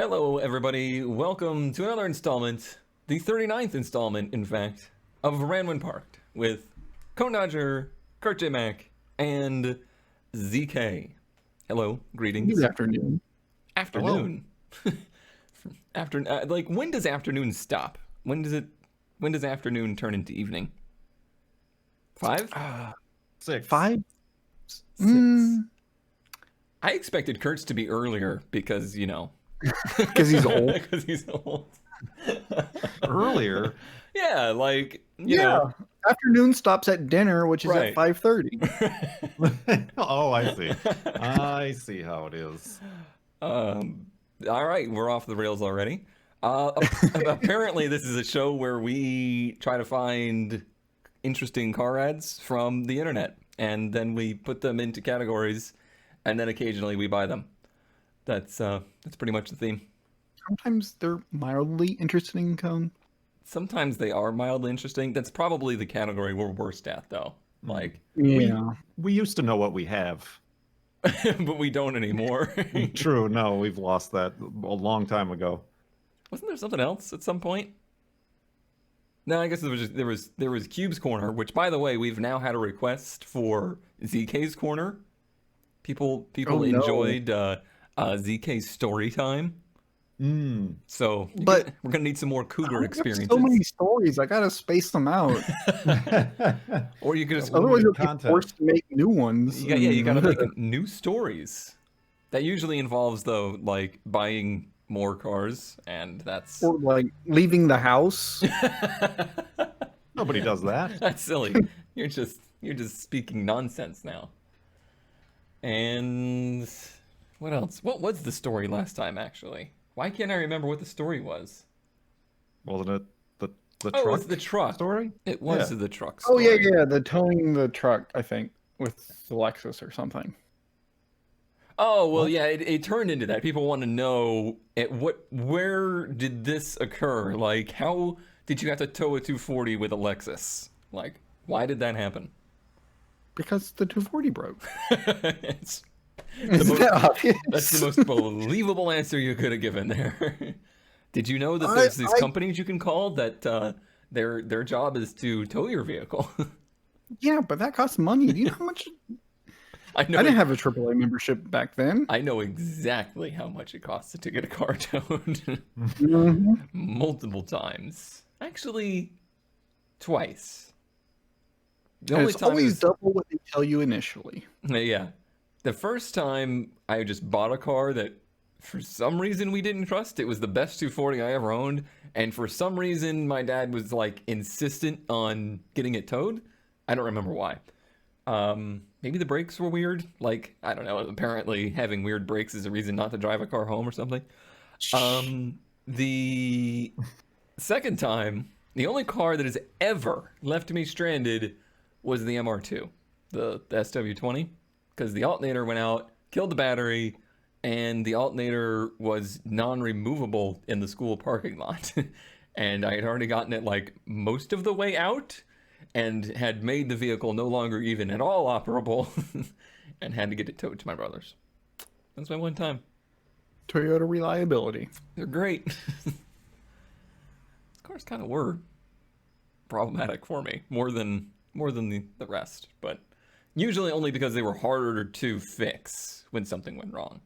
Hello, everybody. Welcome to another installment, the 39th installment, in fact, of Ranwin Parked with Cone Dodger, Kurt J. Mac, and ZK. Hello, greetings. Good afternoon. Afternoon. Like, when does afternoon stop? When does afternoon turn into evening? 5? 6. 5? 6. I expected Kurt's to be earlier because, you know. Because he's old. Because he's old. Earlier? Yeah, like, you know. Afternoon stops at dinner, which is Right. at 5:30. Oh, I see. I see how it is. All right, we're off the rails already. Apparently, this is a show where we try to find interesting car ads from the internet, and then we put them into categories, and then occasionally we buy them. That's pretty much the theme. Sometimes they're mildly interesting, Cone. Sometimes they are mildly interesting. That's probably the category we're worst at, though. Like, Yeah. We used to know what we have. but we don't anymore. True, no, we've lost that a long time ago. Wasn't there something else at some point? No, I guess there was Cube's Corner, which, by the way, we've now had a request for ZK's Corner. People enjoyed ZK's story time. So But we're gonna need some more Cougar experiences. so many stories. I gotta space them out. Or you could just Otherwise, you'll be content. forced to make new ones. you gotta make new stories. That usually involves, though, like buying more cars, and that's Or like leaving the house. Nobody does that. that's silly. You're just speaking nonsense now. And what else? What was the story last time, actually? Why can't I remember what the story was? Wasn't it the Oh, it truck was the truck. story? It was Yeah. the truck Oh story. yeah, the towing the truck, I think, with the Lexus or something. Oh, well, yeah, it turned into that. People want to know where did this occur? Like, how did you have to tow a 240 with a Lexus? Like, why did that happen? Because the 240 broke. It's Isn't that obvious? That's the most believable answer you could have given there. Did you know that there's these companies you can call that their job is to tow your vehicle? Yeah, but that costs money. Do you know how much? I know. I didn't have a AAA membership back then. I know exactly how much it costs to get a car towed. Mhm. Multiple times. Actually, twice. The And only it's time always it was- double what they tell you initially. Yeah. The first time I just bought a car that for some reason we didn't trust. It was the best 240 I ever owned. And for some reason my dad was like insistent on getting it towed. I don't remember why. Maybe the brakes were weird. Like, I don't know. Apparently having weird brakes is a reason not to drive a car home or something. The second time, the only car that has ever left me stranded was the MR2, the SW20. Because the alternator went out, killed the battery, and the alternator was non-removable in the school parking lot. And I had already gotten it like most of the way out and had made the vehicle no longer even at all operable and had to get it towed to my brother's. That's my one time. Toyota reliability. They're great. These cars kind of were problematic for me, more than the rest, but usually only because they were harder to fix when something went wrong.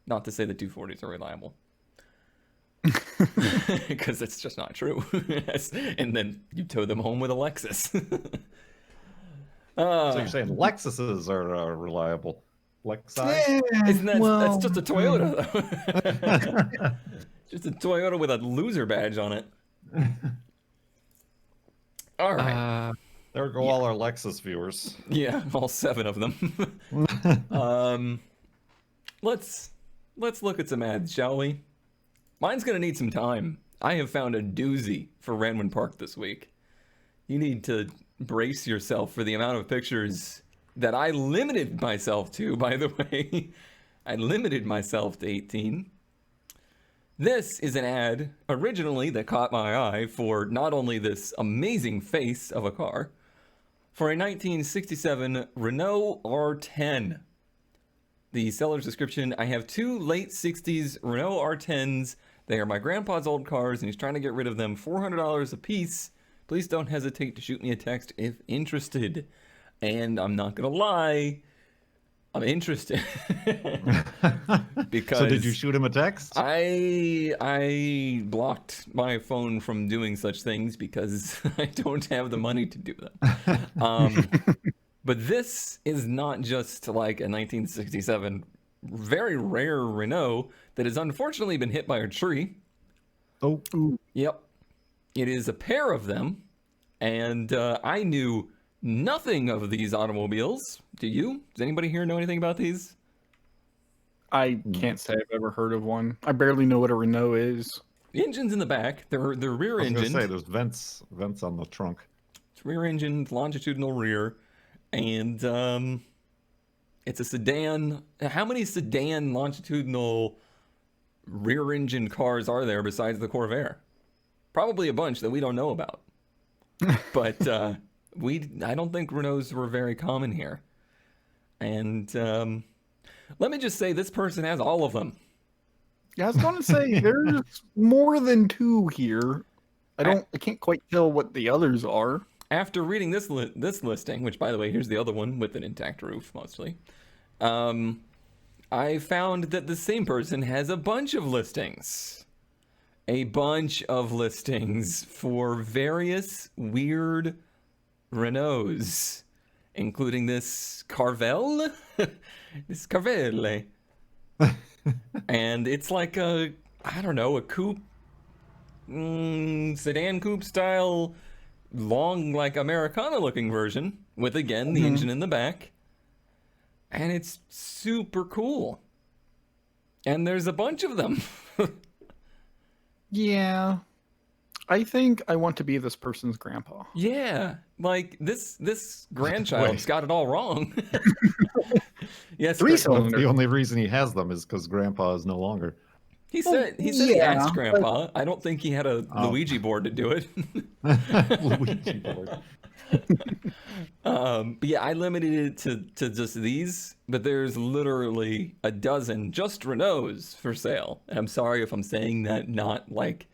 Not to say that 240s are reliable. Because it's just not true. And then you tow them home with a Lexus. So you're saying Lexuses are reliable? Lexi? Isn't that, that's just a Toyota, though. Just a Toyota with a loser badge on it. All right. There go all our Lexus viewers. Yeah, all 7 of them. Let's look at some ads, shall we? Mine's gonna need some time. I have found a doozy for Ranwin Park this week. You need to brace yourself for the amount of pictures that I limited myself to, by the way. I limited myself to 18. This is an ad originally that caught my eye for not only this amazing face of a car, for a 1967 Renault R10. the seller's description, I have 2 late 60s Renault R10s. They are my grandpa's old cars, and he's trying to get rid of them. $400 a piece. Please don't hesitate to shoot me a text if interested. And I'm not going to lie, I'm interested. Because So did you shoot him a text? I blocked my phone from doing such things because I don't have the money to do them. But this is not just like a 1967 very rare Renault that has unfortunately been hit by a tree. Oh, Yep. It is a pair of them, and I knew nothing of these automobiles. Do you? Does anybody here know anything about these? I can't say I've ever heard of one. I barely know what a Renault is. The engine's in the back. They're rear I was gonna engine. say there's vents on the trunk. It's rear engine, longitudinal rear, and it's a sedan. How many sedan longitudinal rear engine cars are there besides the Corvair? Probably a bunch that we don't know about. But I don't think Renaults were very common here. And let me just say, this person has all of them. Yeah, I was going to say there's more than 2 here. I can't quite tell what the others are. After reading this listing, which, by the way, here's the other one with an intact roof, mostly, I found that the same person has a bunch of listings. A bunch of listings for various weird Renaults, including this Carvel, this Carvelle. And it's like a coupe, sedan coupe style, long, like Americana looking version with, again, the engine in the back. And it's super cool. And there's a bunch of them. Yeah. I think I want to be this person's grandpa. Yeah, like this grandchild's got it all wrong. Yes, 3-cylinder. The only reason he has them is because Grandpa is no longer. he said he yeah, asked Grandpa. I don't think he had a Luigi board to do it. Luigi board. But yeah, I limited it to just these, but there's literally a dozen just Renaults for sale. And I'm sorry if I'm saying that not like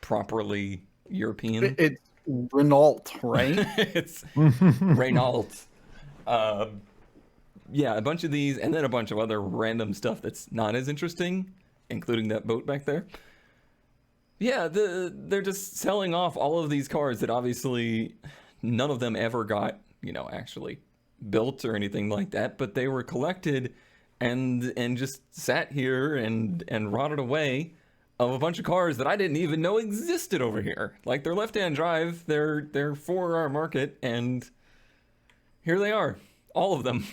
properly European. It's Renault, right? It's Renault. Yeah, a bunch of these, and then a bunch of other random stuff that's not as interesting, including that boat back there. Yeah, they're just selling off all of these cars that obviously none of them ever got, actually built or anything like that, but they were collected and just sat here and rotted away of a bunch of cars that I didn't even know existed over here. Like, they're left-hand drive, they're for our market, and here they are, all of them.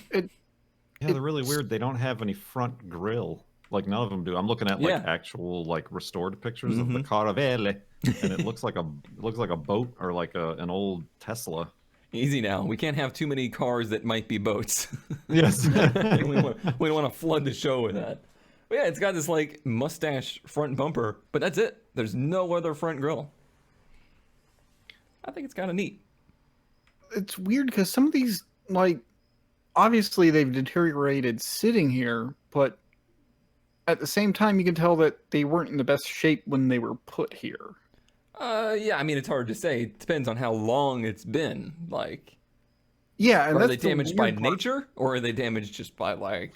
Yeah, they're really weird. They don't have any front grille. Like, none of them do. I'm looking at like Yeah. actual like restored pictures of the Caravelle, and it looks like a boat or like an old Tesla. Easy now. We can't have too many cars that might be boats. Yes. we don't want to flood the show with that. But yeah, it's got this like mustache front bumper, but that's it. There's no other front grille. I think it's kind of neat. It's weird because some of these, like, obviously they've deteriorated sitting here, but at the same time you can tell that they weren't in the best shape when they were put here. Yeah, I mean, it's hard to say. It depends on how long it's been. Like, Yeah, and are that's they the damaged by weird part. nature, or are they damaged just by, like,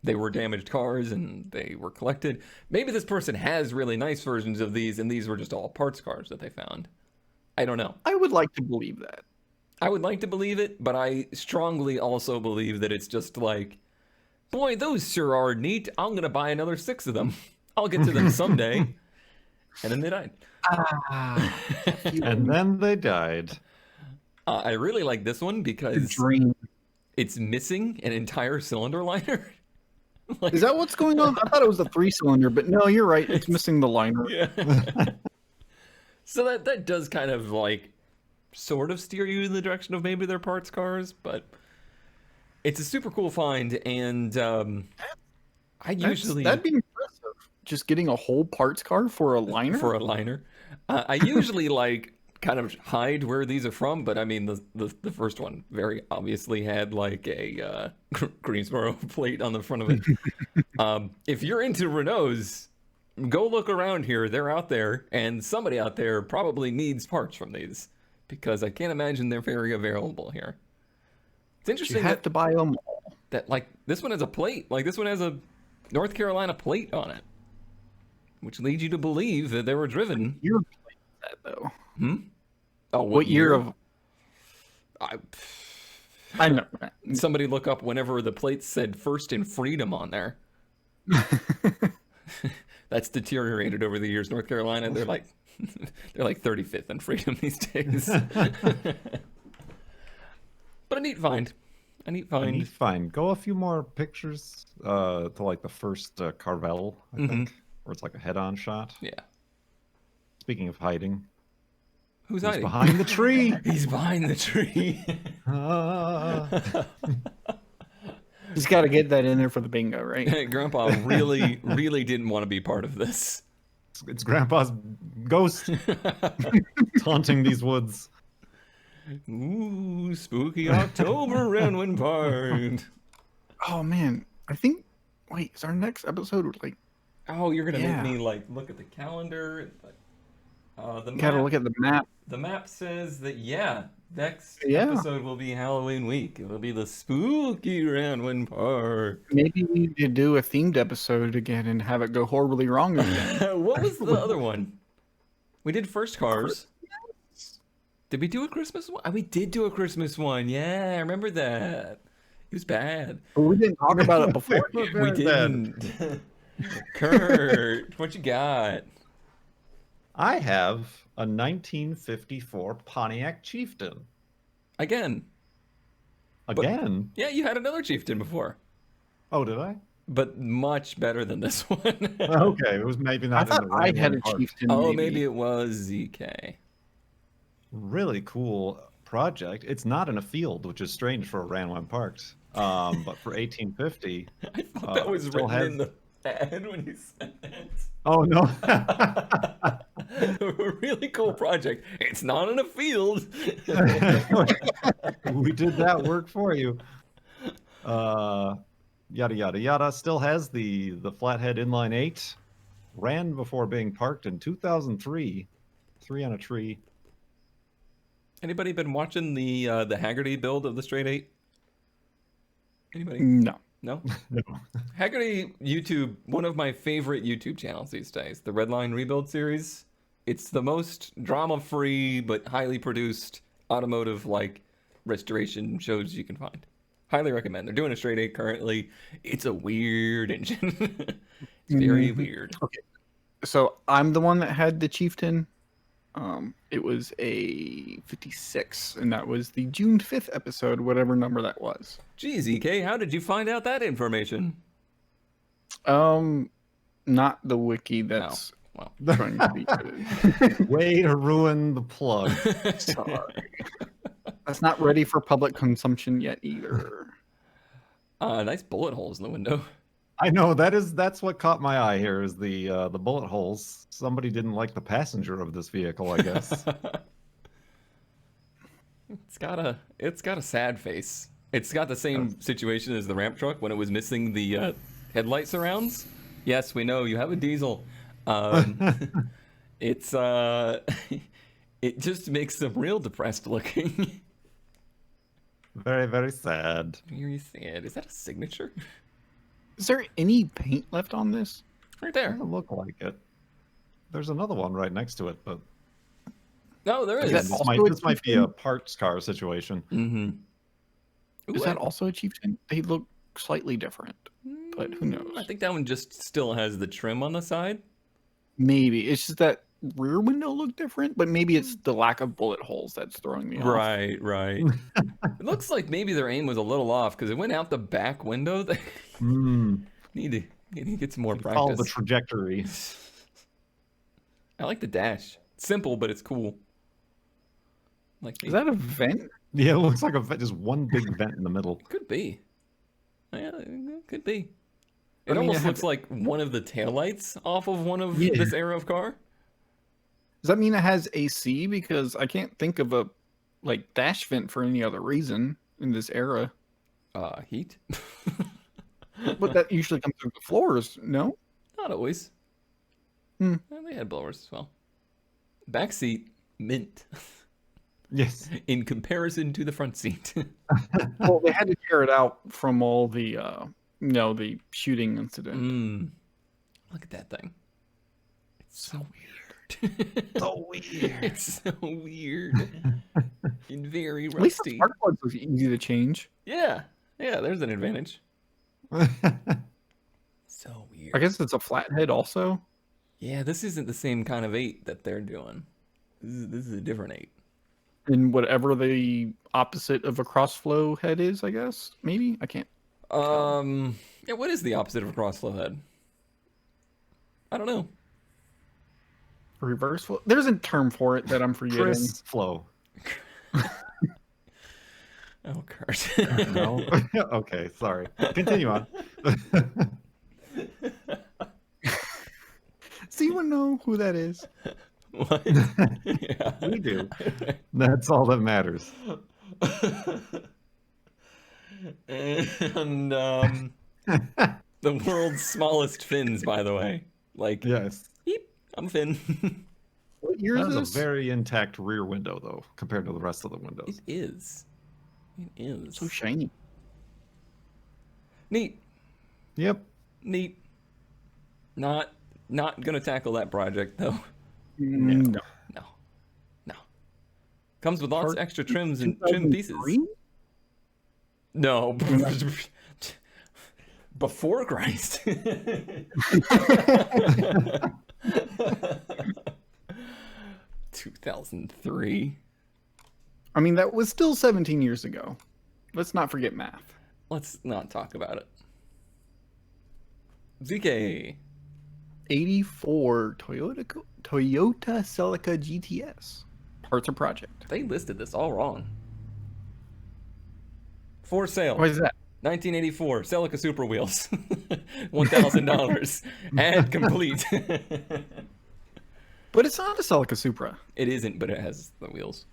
they were damaged cars and they were collected? Maybe this person has really nice versions of these, and these were just all parts cars that they found. I don't know. I would like to believe that. I would like to believe it, but I strongly also believe that it's just like, boy, those sure are neat. I'm going to buy another 6 of them. I'll get to them someday. And then they died. And then they died. I really like this one because Dream. it's missing an entire cylinder liner. Like, Is that what's going on? I thought it was a 3-cylinder, but no, you're right. It's missing the liner. yeah. So that does kind of like sort of steer you in the direction of maybe they're parts cars, but it's a super cool find, and That'd be impressive. Just getting a whole parts car for a liner? for a liner. I usually like kind of hide where these are from, but I mean, the first one very obviously had like a Greensboro plate on the front of it. If you're into Renaults, go look around here. They're out there, and somebody out there probably needs parts from these because I can't imagine they're very available here. It's interesting You have to buy them all. that like this one has a plate. Like this one has a North Carolina plate on it, which leads you to believe that they were driven. Year plate that though. Oh, What year of? I know. Somebody look up whenever the plate said "First in Freedom" on there. That's deteriorated over the years. North Carolina, they're like 35th in freedom these days. But a neat find. A neat find. Go a few more pictures to like the first Carvel, I think, where it's like a head-on shot. Yeah. Speaking of hiding, Who's he's hiding? behind the tree. He's behind the tree. He's got to get that in there for the bingo, right? Grandpa really, really didn't want to be part of this. It's Grandpa's ghost taunting these woods. Ooh, spooky October round when part. Oh man, I think. Wait, is our next episode like? Oh, you're gonna Yeah. make me like look at the calendar. The map, Gotta look at the map. the map says that next Yeah. episode will be Halloween week. It will be the spooky round when part. Maybe we need to do a themed episode again and have it go horribly wrong again. What was the other one? We did first cars. Did we do a Christmas one? We did do a Christmas one. Yeah, I remember that. It was bad. But we didn't talk about it before. We didn't. Kurt, what you got? I have a 1954 Pontiac Chieftain. Again. Again? Yeah, you had another Chieftain before, Oh, did I? but much better than this one. Okay, it was maybe not. I thought in the I right had a part. chieftain. Oh, maybe it was ZK. Really cool project. It's not in a field, which is strange for a Ran Parked. But for 1850, I thought that was still written has- in the ad when you said that. oh no, A really cool project. It's not in a field. we did that work for you. Yada yada yada. Still has the flathead inline 8. Ran before being parked in 2003. 3 on a tree. Anybody been watching the Haggerty build of the Straight 8? Anybody? No. No? No. Haggerty YouTube, one of my favorite YouTube channels these days, the Redline Rebuild series. It's the most drama-free but highly produced automotive like restoration shows you can find. Highly recommend. They're doing a Straight 8 currently. It's a weird engine. It's very weird. Okay. So I'm the one that had the Chieftain. It was a 56, and that was the June 5th episode, whatever number that was. Geez, EK, how did you find out that information? Not the wiki that's Well, trying to be good. Way to ruin the plug. Sorry. That's not ready for public consumption yet either. nice bullet holes in the window. I know that's what caught my eye here is the bullet holes. Somebody didn't like the passenger of this vehicle, I guess. It's got a sad face. It's got the same situation as the ramp truck when it was missing the headlight surrounds. Yes, we know you have a diesel. It's it just makes them real depressed looking. Very, very sad. Very sad. Is that a signature? Is there any paint left on this? Right there. Doesn't look like it. There's another one right next to it, but No, there is. Is that this also a this might be a parts car situation. Mm-hmm. Is that also a Chieftain? They look slightly different, but who knows? I think that one just still has the trim on the side. Maybe it's just that rear window looked different, but maybe it's the lack of bullet holes that's throwing me off. Right. It looks like maybe their aim was a little off because it went out the back window. They need to get some more Follow the practice. trajectory. I like the dash. Simple, but it's cool. Like Is that a vent? Yeah, it looks like just one big vent in the middle. could be. Yeah, it could be. I It mean, almost it had- looks like one of the taillights off of one of Yeah. this era of car. Does that mean it has AC? Because I can't think of a like dash vent for any other reason in this era. Heat? But that usually comes through the floors, no? Not always. Hmm. They had blowers as well. Backseat, mint. Yes. In comparison to the front seat. Well, they had to tear it out from all the, the shooting incident. Look at that thing. It's so weird. So weird. It's so weird. And very At least the rusty. spark plugs was easy to change. Yeah, there's an advantage. So weird. I guess it's a flathead also. Yeah, this isn't the same kind of 8 that they're doing. This is a different 8. And whatever the opposite of a crossflow head is, I guess. Maybe? I can't. Yeah, what is the opposite of a crossflow head? I don't know. Reverse flow? There's a term for it that I'm forgetting. Chris flow. Oh, Kurt. No. Okay, sorry. Continue on. So you want to know who that is? What? Yeah. We do. That's all that matters. And the world's smallest fins, by the way. Like, Yes. beep, I'm a fin. What year That is is this? a very intact rear window, though, compared to the rest of the It windows. is. It is. So shiny. Neat. Yep. Neat. Not gonna tackle that project though. No. No. Comes with lots of Part extra trims and trim pieces. 2003? No. Before Christ. 2003. I mean, that was still 17 years ago. Let's not forget math. Let's not talk about it. ZK. 84 Toyota Celica GTS. Parts or project. They listed this all wrong. For sale. Why is that? 1984 Celica Super Wheels. $1,000. Ad complete. But it's not a Celica Supra. It isn't, but it has the wheels.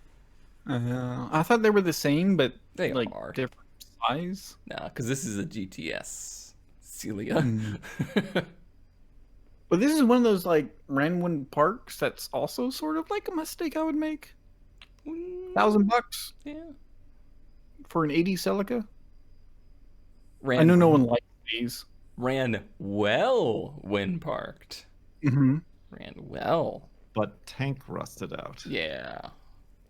I thought they were the same, but They like are. different size. Nah, because this is a GTS. Celia. But this is one of those like Renwood Parks that's also sort of like a mistake I would make. $1,000 Yeah. for an 80 Celica. Ran, I know no one likes these. ran well when parked. Mm-hmm. Ran well. But tank rusted out. Yeah.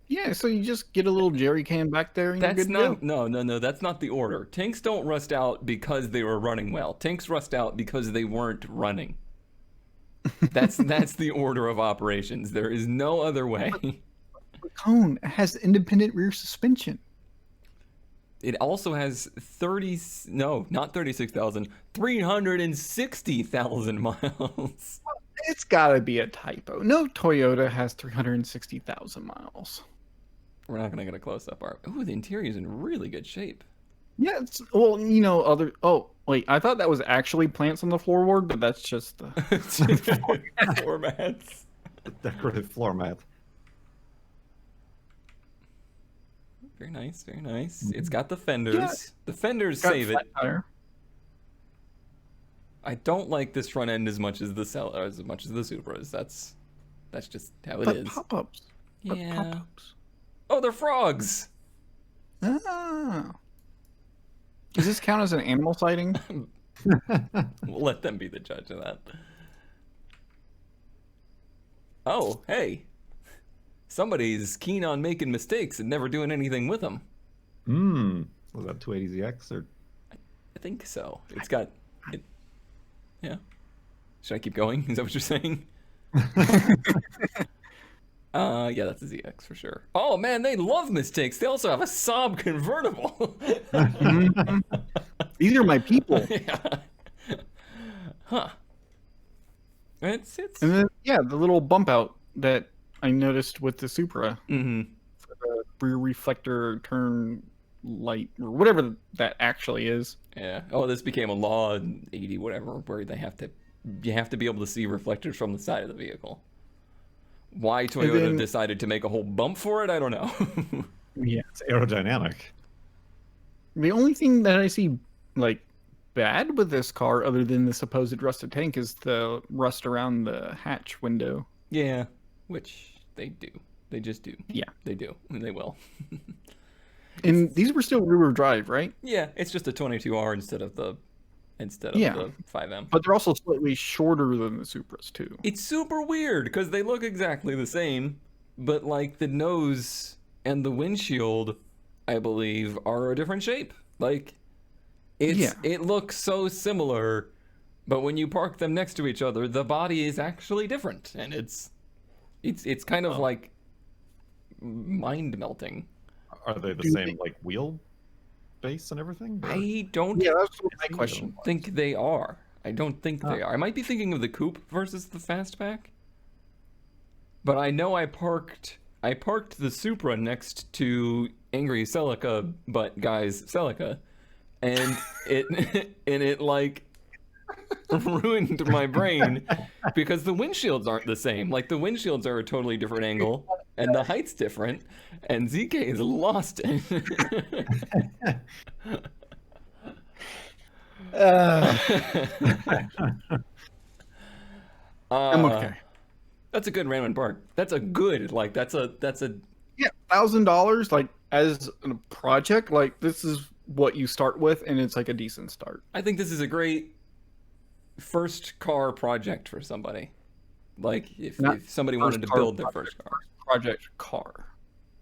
Yeah, so you just get a little jerry can back there and That's you're good to not go. no, that's not the order. Tanks don't rust out because they were running well. Tanks rust out because they weren't running. That's the order of operations. There is no other way. The cone has independent rear suspension. It also has 360,000 miles. It's gotta be a typo. No Toyota has 360,000 miles. We're not gonna get a close up art. Ooh, the interior is in really good shape. Yeah, it's well, Oh, wait, I thought that was actually plants on the floorboard, but that's just the. Formats. Decorative floor mat. Very nice, very nice. It's got the fenders. Yeah. The fenders Got save it. flat tire. I don't like this front end as much as the Supras. That's just how it But is. pop-ups. But Yeah. pop-ups. Oh, they're frogs. Ah. Does this count as an animal sighting? We'll let them be the judge of that. Oh, hey. Somebody's keen on making mistakes and never doing anything with them. Was that 280ZX or? I think so. It's got it. Yeah. Should I keep going? Is that what you're saying? Yeah, that's a ZX for sure. Oh man, they love mistakes. They also have a Saab convertible. These are my people. Yeah. Huh. It's And then, yeah, the little bump out that I noticed with the Supra. mm-hmm. For the rear reflector turn light, or whatever that actually is. Yeah. Oh, this became a law in 80 whatever, where you have to be able to see reflectors from the side of the vehicle. Why Toyota then- decided to make a whole bump for it, I don't know. Yeah. It's aerodynamic. The only thing that I see like bad with this car, other than the supposed rusted tank, is the rust around the hatch window. Yeah, which they do. They just do. Yeah. They do, and they will. And these were still rear-wheel drive, right? Yeah, it's just a 22R instead of the Yeah. 5M. But they're also slightly shorter than the Supras too. It's super weird because they look exactly the same, but like the nose and the windshield, I believe, are a different shape. Like it looks so similar, but when you park them next to each other, the body is actually different, and it's kind of like mind melting. Are they the same like wheel base and everything? Or- I don't Yeah, that's my question. think they are. I don't think they are. I might be thinking of the coupe versus the fastback. But I know I parked the Supra next to Angry Celica, but guys Celica, and it like ruined my brain because the windshields aren't the same. Like the windshields are a totally different angle and the height's different, and ZK is lost it. I'm okay. That's a good Raymond Park. That's a good that's a Yeah, $1,000 like as a project, like this is what you start with, and it's like a decent start. I think this is a great first car project for somebody. Like if somebody wanted to build their first car. Project car.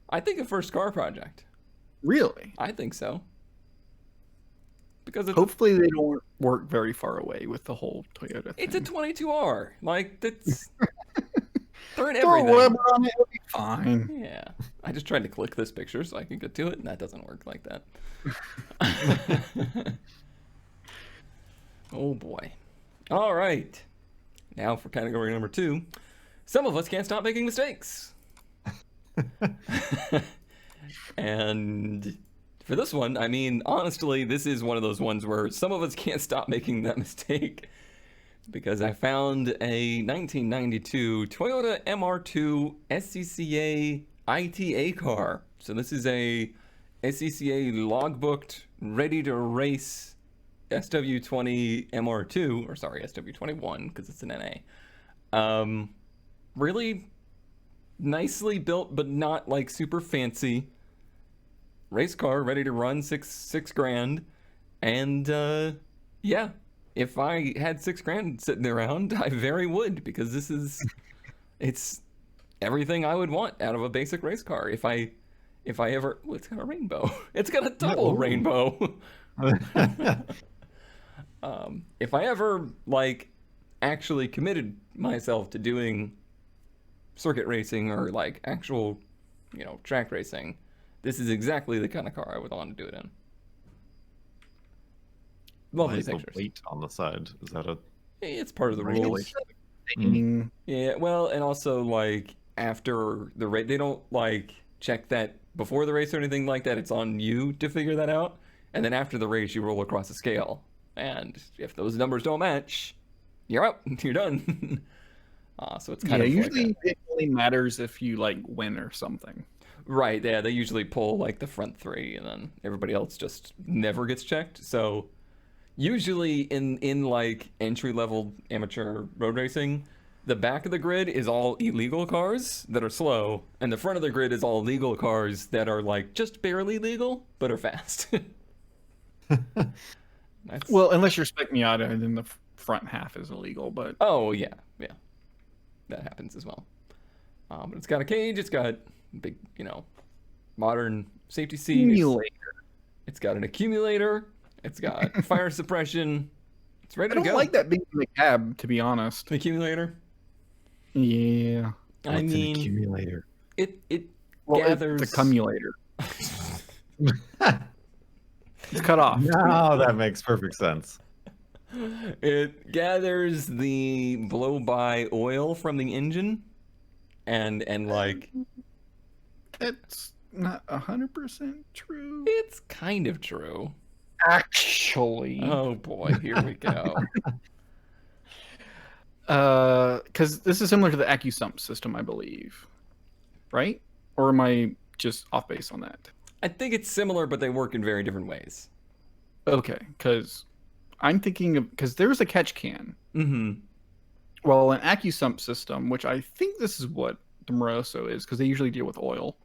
I think a first car project. Really? I think so. Because Hopefully they don't work very far away with the whole Toyota thing. it's a 22R. Like that's they're in Throw everything. rubber on it, it'll be fine. Yeah. I just tried to click this picture so I could get to it, and that doesn't work like that. Oh boy. All right. Now for category number 2. Some of us can't stop making mistakes. And for this one, I mean, honestly, this is one of those ones where some of us can't stop making that mistake. Because I found a 1992 Toyota MR2 SCCA ITA car. So this is a SCCA logbooked, ready to race SW20 MR2, or sorry, SW21, because it's an NA. Really nicely built, but not like super fancy. Race car, ready to run, six grand. And yeah, if I had $6,000 sitting around, I very would, because it's everything I would want out of a basic race car. If I ever, oh, it's got a rainbow. It's got a double rainbow. If I ever like actually committed myself to doing circuit racing or like actual, track racing, this is exactly the kind of car I would want to do it in. Why Lovely is the pictures. weight on the side? Is that a It's part of the Regulation. rules. Yeah, well, and also like after the race, they don't like check that before the race or anything like that. It's on you to figure that out, and then after the race, you roll across a scale, and if those numbers don't match, you're out. You're done. So it's kind of usually like it only matters if you like win or something. right. Yeah, they usually pull like the front 3, and then everybody else just never gets checked. So usually in like entry level amateur road racing, the back of the grid is all illegal cars that are slow, and the front of the grid is all legal cars that are like just barely legal but are fast. That's... Well, unless you're Spec Miata, and then the front half is illegal. But Oh yeah, that happens as well. But it's got a cage. It's got big, modern safety seat. It's got an accumulator. It's got fire suppression. It's ready I to don't go. like that being in the cab, to be honest. The accumulator. Yeah. I what's mean, an accumulator? it Well, gathers. it's accumulator. It's cut off. No, that makes perfect sense. It gathers the blow-by oil from the engine, and like It's not 100% true. it's kind of true. Actually. Oh boy, here we go. Because this is similar to the AccuSump system, I believe, right? Or am I just off base on that? I think it's similar, but they work in very different ways. Okay, because I'm thinking of because there's a catch can. Mm-hmm. Well, an AccuSump system, which I think this is what the Moroso is, because they usually deal with oil.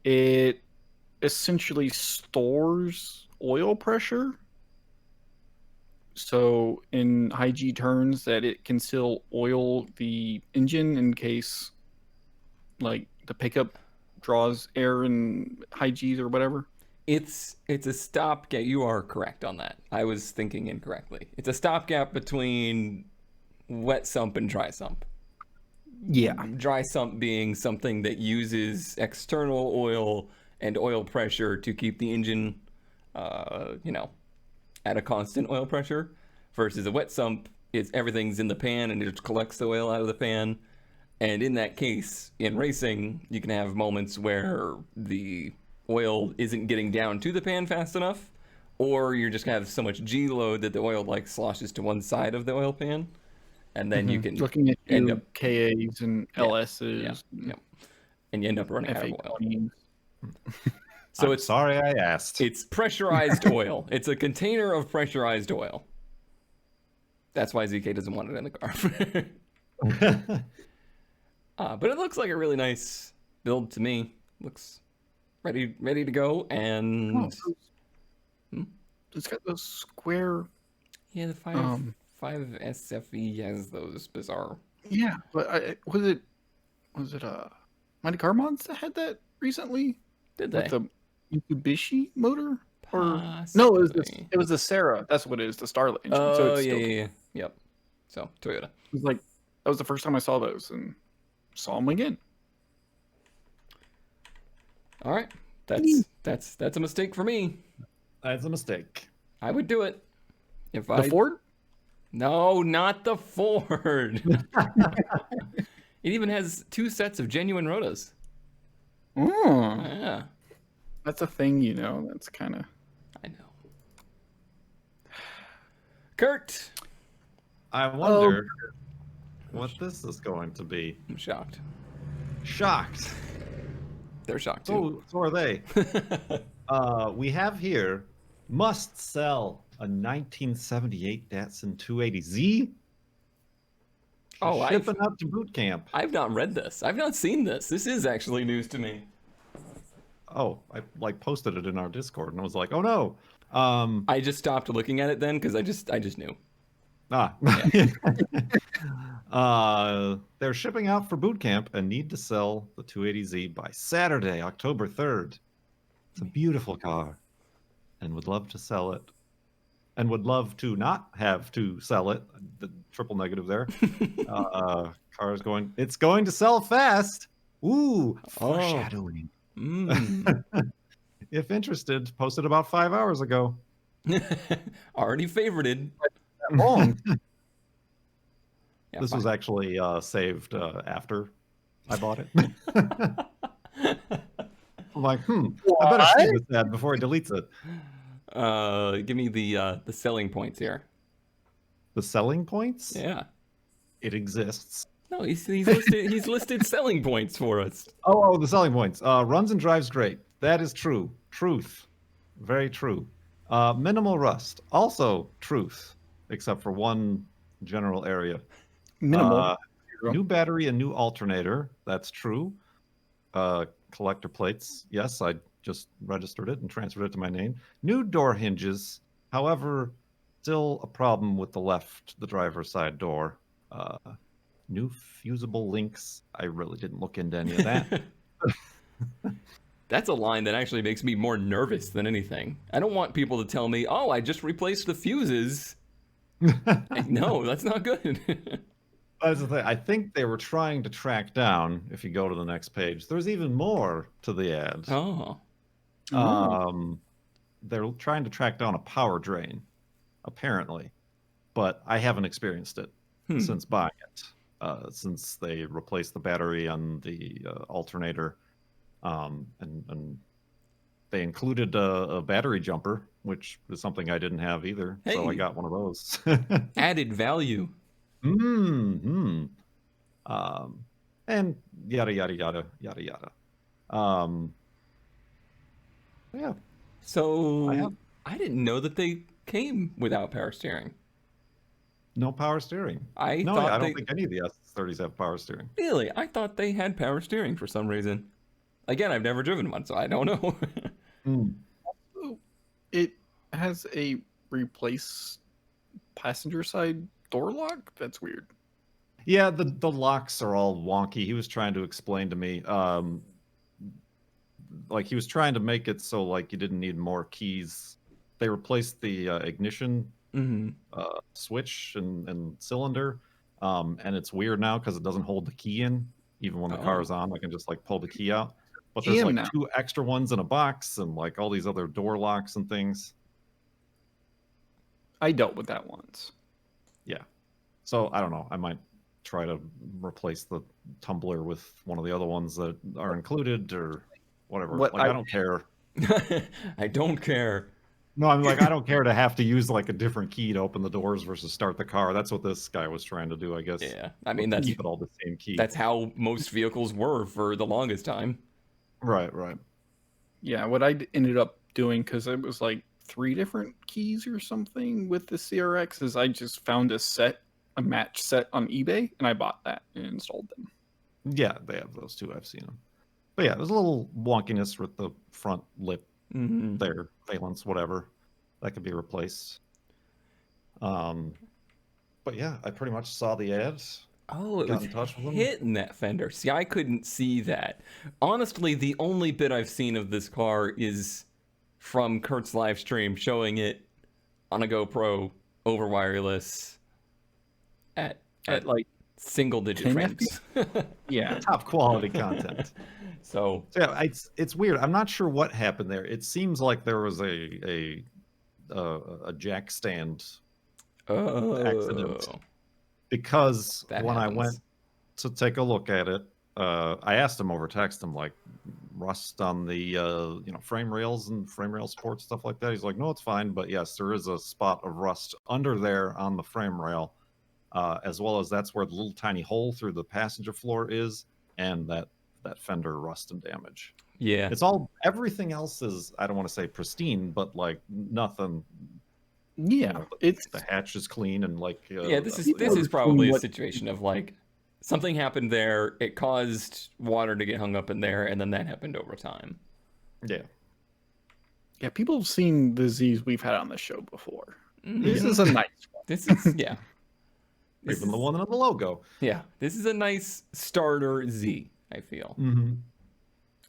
It essentially stores oil pressure. So in high G turns, that it can still oil the engine in case, like, the pickup draws air in high G's or whatever. It's a stopgap. You are correct on that. I was thinking incorrectly. It's a stopgap between wet sump and dry sump. Yeah. Dry sump being something that uses external oil and oil pressure to keep the engine, at a constant oil pressure, versus a wet sump, it's everything's in the pan and it just collects the oil out of the pan. And in that case, in racing, you can have moments where the oil isn't getting down to the pan fast enough, or you're just gonna have so much G load that the oil like sloshes to one side of the oil pan, and then you can Looking at end your up KAs and LSs, and you end up running out of oil. F820s. So I'm it's sorry I asked. It's pressurized oil. It's a container of pressurized oil. That's why ZK doesn't want it in the car. But it looks like a really nice build to me. Looks ready to go. And It's got those square. yeah, the 5 SFE has those bizarre. Yeah, but was it Monte Carlo mods that had that recently? Did they? With the Mitsubishi motor? Or Possibly. no, it was the Sarah. That's what it is, the Starlet engine. Oh, so it's yeah. Yep. So Toyota. It was like that was the first time I saw those and saw them again. All right. That's a mistake for me. That's a mistake. I would do it if The Ford? No, not the Ford. It even has 2 sets of genuine rotas. Oh, Yeah, that's a thing, That's kind of. I know. Kurt, I wonder what this is going to be. I'm shocked. Shocked. They're shocked too. So are they. We have here must sell a 1978 Datsun 280Z. Oh, shipping up to boot camp. I've not read this. I've not seen this. This is actually news to me. Oh, I posted it in our Discord and I was like, oh no. I just stopped looking at it then because I just knew. They're shipping out for boot camp and need to sell the 280Z by Saturday, October 3rd. It's a beautiful car and would love to sell it. And would love to not have to sell it. The triple negative there. It's going to sell fast. Ooh, foreshadowing. If interested, posted about 5 hours ago. Already favorited. Long. Yeah, This fine. was actually saved after I bought it. I'm like, I better save this ad before he deletes it. Give me the selling points here. The selling points? Yeah. It exists. No, he's listed he's listed selling points for us. Oh, the selling points. Runs and drives great. That is true. Truth. Very true. Minimal rust. Also truth, except for one general area. Minimal. New battery and new alternator. That's true. Collector plates. Yes, I just registered it and transferred it to my name. New door hinges. However, still a problem with the driver's side door. New fusible links. I really didn't look into any of that. That's a line that actually makes me more nervous than anything. I don't want people to tell me, "Oh, I just replaced the fuses." No, that's not good. That's the thing. I think they were trying to track down, if you go to the next page, there's even more to the ad. Oh. They're trying to track down a power drain, apparently. But I haven't experienced it since buying it. Since they replaced the battery on the alternator. And they included a battery jumper, which is something I didn't have either. So I Hey. got one of those. Added value. Mm-hmm. And yada yada yada yada yada. Yeah, I So have I didn't know that they came without power steering. no power steering. I No, yeah, thought I don't they think any of the S30s have power steering. really. I thought they had power steering for some reason. Again, I've never driven one, so I don't know. Mm. Ooh, it has a replace passenger side door lock. That's weird. Yeah, the locks are all wonky. He was trying to explain to me, like he was trying to make it so like you didn't need more keys. They replaced the ignition hmm switch and cylinder, and it's weird now because it doesn't hold the key in even when the car Oh, is on. I can just like pull the key out, but there's GM like now. 2 extra ones in a box and like all these other door locks and things. I dealt with that once. Yeah, so I don't know. I might try to replace the tumbler with one of the other ones that are included or whatever. What Like I don't care. I don't care. No, I'm like I don't care to have to use like a different key to open the doors versus start the car. That's what this guy was trying to do, I guess. Yeah, I mean Keep it all the same key. that's how most vehicles were for the longest time. Right, right. Yeah, what I ended up doing, because it was like 3 different keys or something with the CRX, is I just found a match set on eBay, and I bought that and installed them. Yeah, they have those too. I've seen them. But yeah, there's a little wonkiness with the front lip hmm there, valence, whatever. That could be replaced. But yeah, I pretty much saw the ads. Oh, it Got was in touch with them. hitting that fender. See, I couldn't see that. Honestly, the only bit I've seen of this car is from Kurt's live stream showing it on a GoPro over wireless at At like, single digit 10 frames. yeah, Top quality content. So, So yeah, it's weird. I'm not sure what happened there. It seems like there was a jack stand accident oh, because that when I happens. went to take a look at it, I asked him over text. I'm like, rust on the frame rails and frame rail support stuff like that. He's like, no, it's fine, but yes, there is a spot of rust under there on the frame rail, as well as that's where the little tiny hole through the passenger floor is, and that fender rust and damage. Yeah. It's all everything else is I don't want to say pristine, but like nothing. yeah, it's The hatch is clean and like Yeah, this is Between probably a what- situation of like something happened there, it caused water to get hung up in there, and then that happened over time. yeah. yeah. People have seen the Z's we've had on the show before. Mhm. This is a nice one. This is yeah. This Even the is- one on the logo. Yeah, this is a nice starter Z, I feel. Mm-hmm.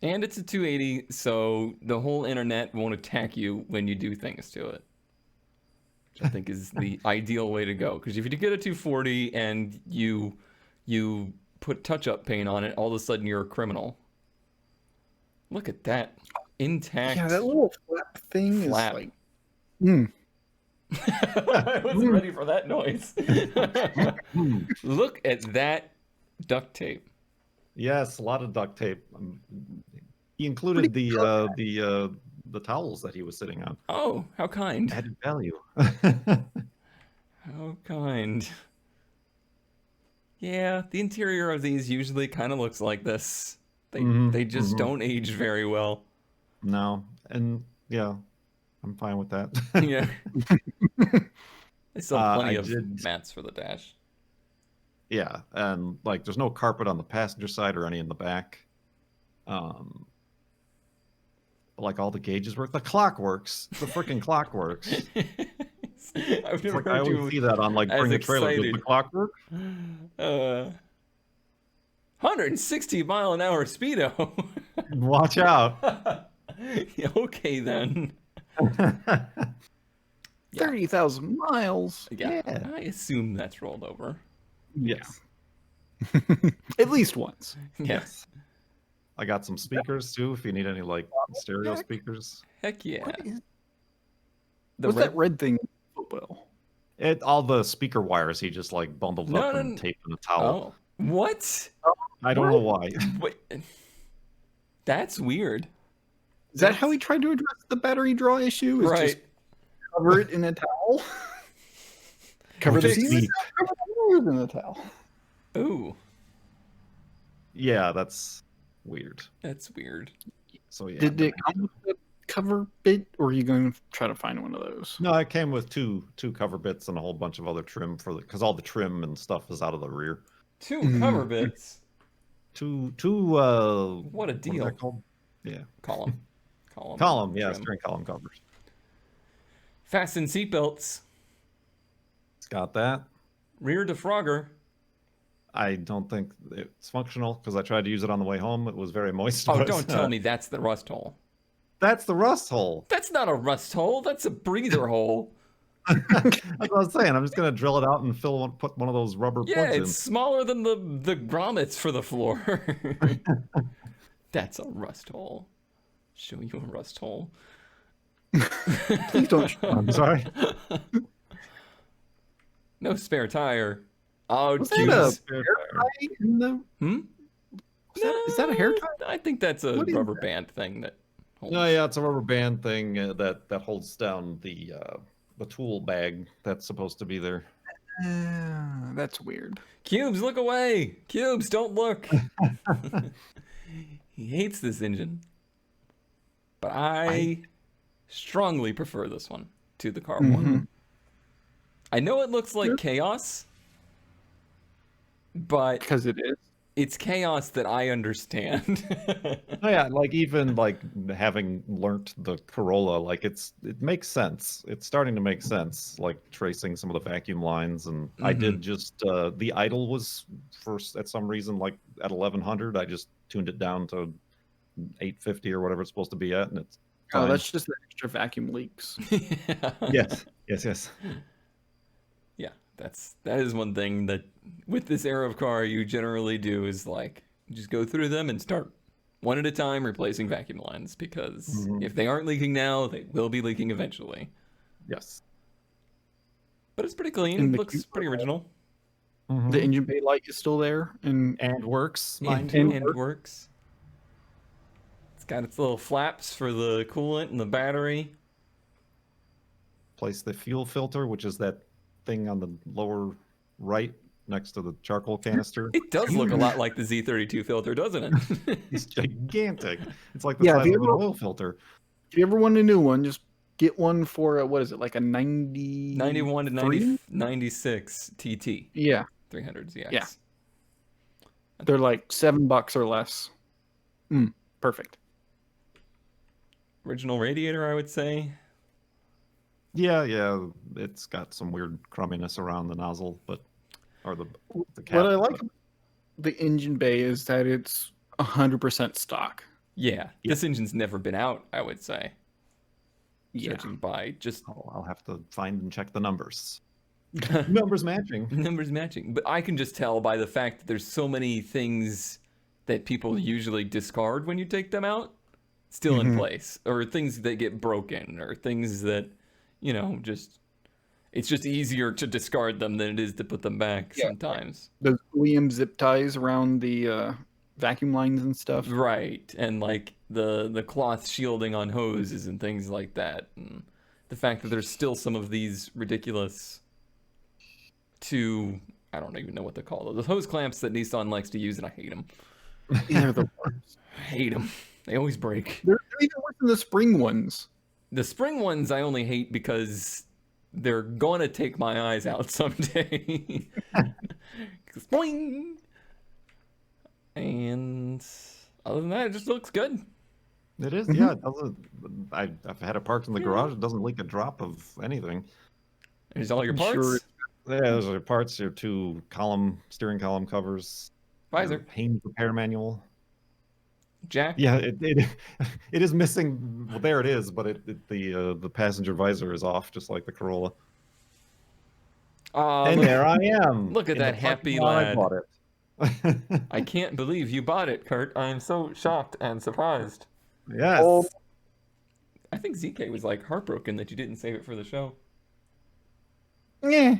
And it's a 280, so the whole internet won't attack you when you do things to it. Which I think is the ideal way to go. Because if you get a 240 and you put touch-up paint on it, all of a sudden you're a criminal. Look at that. Intact. Yeah, that little flap thing Flap. is like, mm, I wasn't ready for that noise. Look at that duct tape. Yes, a lot of duct tape. He included the towels that he was sitting on. Oh, how kind. Added value. How kind. Yeah, the interior of these usually kind of looks like this. They just don't age very well. No, and yeah, I'm fine with that. Yeah. They still have plenty I of did- mats for the dash. Yeah, and like there's no carpet on the passenger side or any in the back. Like all the gauges work. The clock works. The freaking clock works. I've never Like, I heard always see that on like as Bring the Trailer. Does the excited. clock work? 160 mile an hour speedo. Watch out. Yeah, okay then. 30,000 miles. Yeah, Yeah. I assume that's rolled over. Yes. At least once. Yes. I got some speakers too if you need any like stereo speakers. Heck yeah. What is, The what's red- that red thing? Well, All the speaker wires he just like bundled No, up no, and no. taped in a towel. Oh, what? I don't know why. Wait, that's weird. is that how he tried to address the battery draw issue? Is Right. just cover it in a towel? Cover the Just seat in a deep. towel? Cover the screws in the tail. Ooh, Yeah, that's weird. that's weird. So yeah. Did it come with the cover bit, or are you going to try to find one of those? No, it came with two cover bits and a whole bunch of other trim for because all the trim and stuff is out of the rear. 2 Mm. cover bits. Two What a what are deal. they called? Yeah. Column. Column, yeah, trim. steering column covers. Fasten seatbelts. It's got that. Rear defrogger. I don't think it's functional because I tried to use it on the way home. It was very moist. Oh, but, don't tell me that's the rust hole. That's the rust hole. That's not a rust hole. That's a breather hole. That's what I was saying. I'm just gonna drill it out and put one of those rubber Yeah, plugs it's smaller than the grommets for the floor. That's a rust hole. Show you a rust hole. Please don't. in. I'm sorry. No spare tire. Oh, Was that cues. In the, Hmm? is that a hair tie? I think that's a What is rubber that? band thing that holds. No, yeah, it's a rubber band thing that holds down the tool bag that's supposed to be there. That's weird. Cubes, look away! Cubes, don't look! He hates this engine. But I strongly prefer this one to the car one. I know it looks like chaos, but Because it is. it's chaos that I understand. Oh, yeah, like even like having learnt the Corolla, like it makes sense. It's starting to make sense, like tracing some of the vacuum lines. And I did just the idle was first at some reason like at 1100. I just tuned it down to 850 or whatever it's supposed to be at, and it's Oh, fine. that's just the extra vacuum leaks. yes. Yeah, that is one thing that with this era of car you generally do is like just go through them and start one at a time replacing vacuum lines because if they aren't leaking now, they will be leaking eventually. Yes. But it's pretty clean. And the Looks cube- pretty original. The engine bay light is still there, and And works, And, mind you. and works. It's got its little flaps for the coolant and the battery. Place the fuel filter, which is that thing on the lower right next to the charcoal canister. It does look a lot like the Z32 filter, doesn't it? It's gigantic. It's like the Yeah, size the of an other- oil filter. if you ever want a new one, just get one for what is it, like a 90? 91 to 90, 96 TT. Yeah, 300ZX. Yeah. they're like $7 or less. Perfect. Original radiator, I would say. Yeah, it's got some weird crumminess around the nozzle, or the cap. What I like about the engine bay is that it's 100% stock. Yeah, this engine's never been out, I would say. Yeah. Judging by just I'll have to find and check the numbers. Numbers matching. numbers matching. But I can just tell by the fact that there's so many things that people usually discard when you take them out still in place, or things that get broken, or things that, just it's just easier to discard them than it is to put them back sometimes. Those OEM zip ties around the vacuum lines and stuff. Right, and like the cloth shielding on hoses and things like that, and the fact that there's still some of these ridiculous I don't even know what they call those hose clamps that Nissan likes to use, and I hate them. They're the worst. I hate them. They always break. They're even worse than the spring ones. The spring ones I only hate because they're gonna take my eyes out someday. Boing! And other than that, it just looks good. It is, yeah. It doesn't. I've had it parked in the garage. It doesn't leak a drop of anything. There's all your I'm parts. sure Yeah, those are parts. Your two steering columm covers. Visor. Your Haynes repair manual. Jack. Yeah, it is missing. Well, there it is, but the passenger visor is off, just like the Corolla. And there I am. Look at in that the happy parking lot I lad. bought it. I can't believe you bought it, Kurt. I am so shocked and surprised. Yes. Oh. I think ZK was like heartbroken that you didn't save it for the show. Yeah.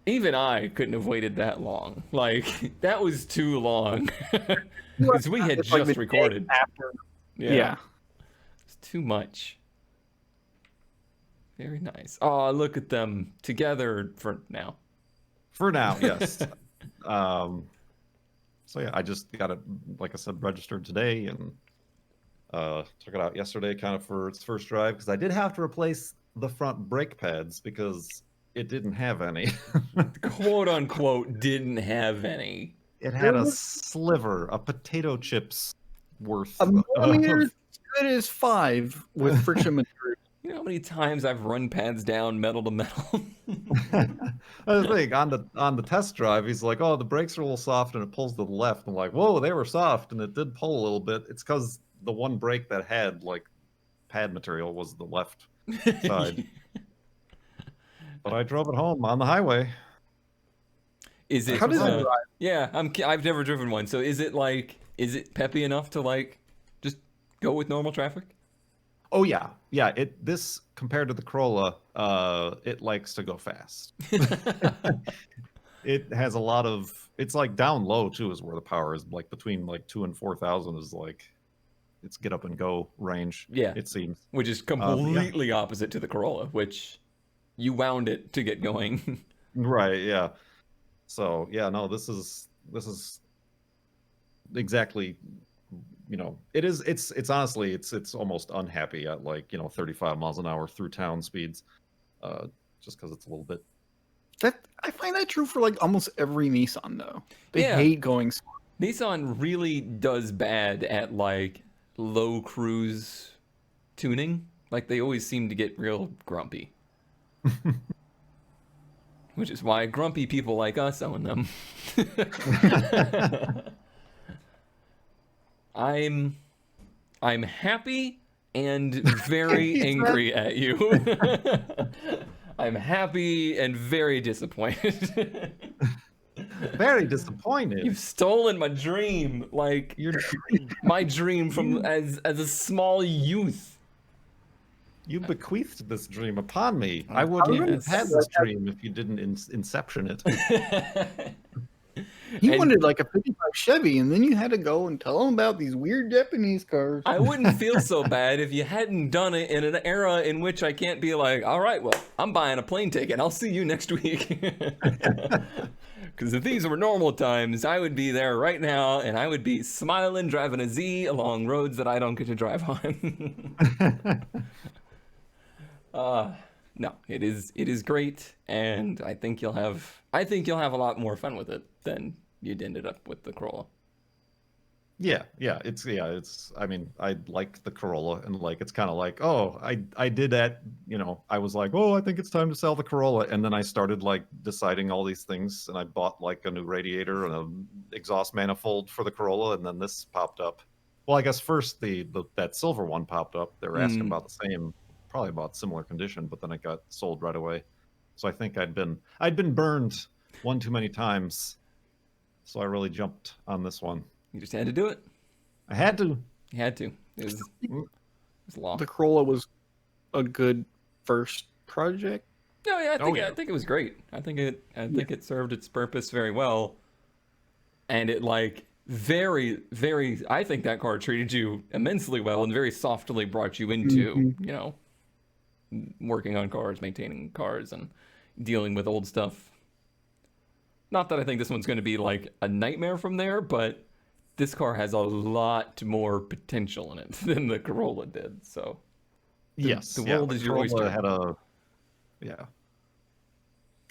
Even I couldn't have waited that long. Like, that was too long. Because we had It's like just the day recorded. after. Yeah. Yeah. It's too much. Very nice. Oh, look at them together for now. For now, yes. So yeah, I just got it, like I said, registered today and took it out yesterday, kind of for its first drive, because I did have to replace the front brake pads because it didn't have any. Quote unquote didn't have any. It had a sliver, a potato chips worth. A millimeter Of... as good as 5 with friction material. You know how many times I've run pads down metal to metal? The thing on the test drive, he's like, "Oh, the brakes are a little soft and it pulls to the left." I'm like, "Whoa, they were soft and it did pull a little bit." It's because the one brake that had like pad material was the left side. But I drove it home on the highway. Is it? How does it drive? Yeah, I've never driven one. So is it peppy enough to like just go with normal traffic? Oh yeah, yeah. This compared to the Corolla, it likes to go fast. It has a lot of. It's like down low too, is where the power is. Like between like 2,000 and 4,000 is like, it's get up and go range. Yeah, it seems. Which is completely opposite to the Corolla, which you wound it to get going. Right. Yeah. So yeah, no, this is exactly. You know, it's honestly it's almost unhappy at like 35 miles an hour through town speeds, just because it's a little bit. That I find that true for like almost every Nissan though. They Yeah. hate going slow. Nissan really does bad at like low cruise tuning. Like they always seem to get real grumpy. Which is why grumpy people like us own them. I'm happy and very angry at you. I'm happy and very disappointed. Very disappointed. You've stolen my dream, like my dream from as a small youth. You bequeathed this dream upon me. I wouldn't have had this dream if you didn't inception it. He wanted like a 55 Chevy, and then you had to go and tell him about these weird Japanese cars. I wouldn't feel so bad if you hadn't done it in an era in which I can't be like, all right, well, I'm buying a plane ticket. I'll see you next week. Because if these were normal times, I would be there right now, and I would be smiling, driving a Z along roads that I don't get to drive on. No, it is great, and I think you'll have a lot more fun with it than you'd ended up with the Corolla. Yeah. I mean, I like the Corolla, and like it's kind of like, oh, I did that. I was like, oh, I think it's time to sell the Corolla, and then I started like deciding all these things, and I bought like a new radiator and an exhaust manifold for the Corolla, and then this popped up. Well, I guess first that silver one popped up. They were asking about the same. Probably about similar condition, but then it got sold right away. So I think I'd been burned one too many times, so I really jumped on this one. You just had to do it. I had to. You had to. It was law. The Corolla was a good first project. No, yeah, I think it was great. I think it served its purpose very well, and it like very, very. I think that car treated you immensely well and very softly brought you into working on cars, maintaining cars, and dealing with old stuff. Not that I think this one's going to be like a nightmare from there, but this car has a lot more potential in it than the Corolla did. So yes, the world is your oyster. Had a kind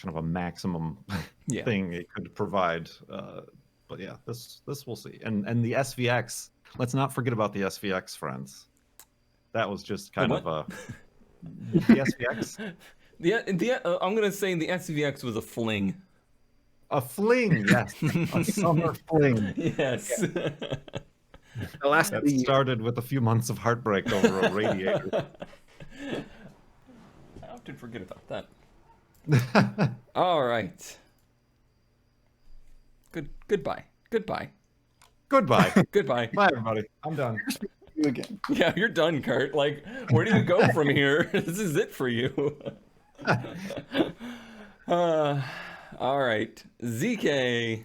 of a maximum thing it could provide. But yeah, this we'll see. And the SVX. Let's not forget about the SVX, friends. That was just kind of a. The SVX? I'm gonna say the SVX was a fling. A fling, yes. A summer fling. Yes. That started with a few months of heartbreak over a radiator. I often forget about that. All right. Goodbye. Goodbye. Goodbye. Bye, everybody. I'm done. You again. Yeah, you're done, Kurt. Like, where do you go from here? This is it for you. All right. ZK,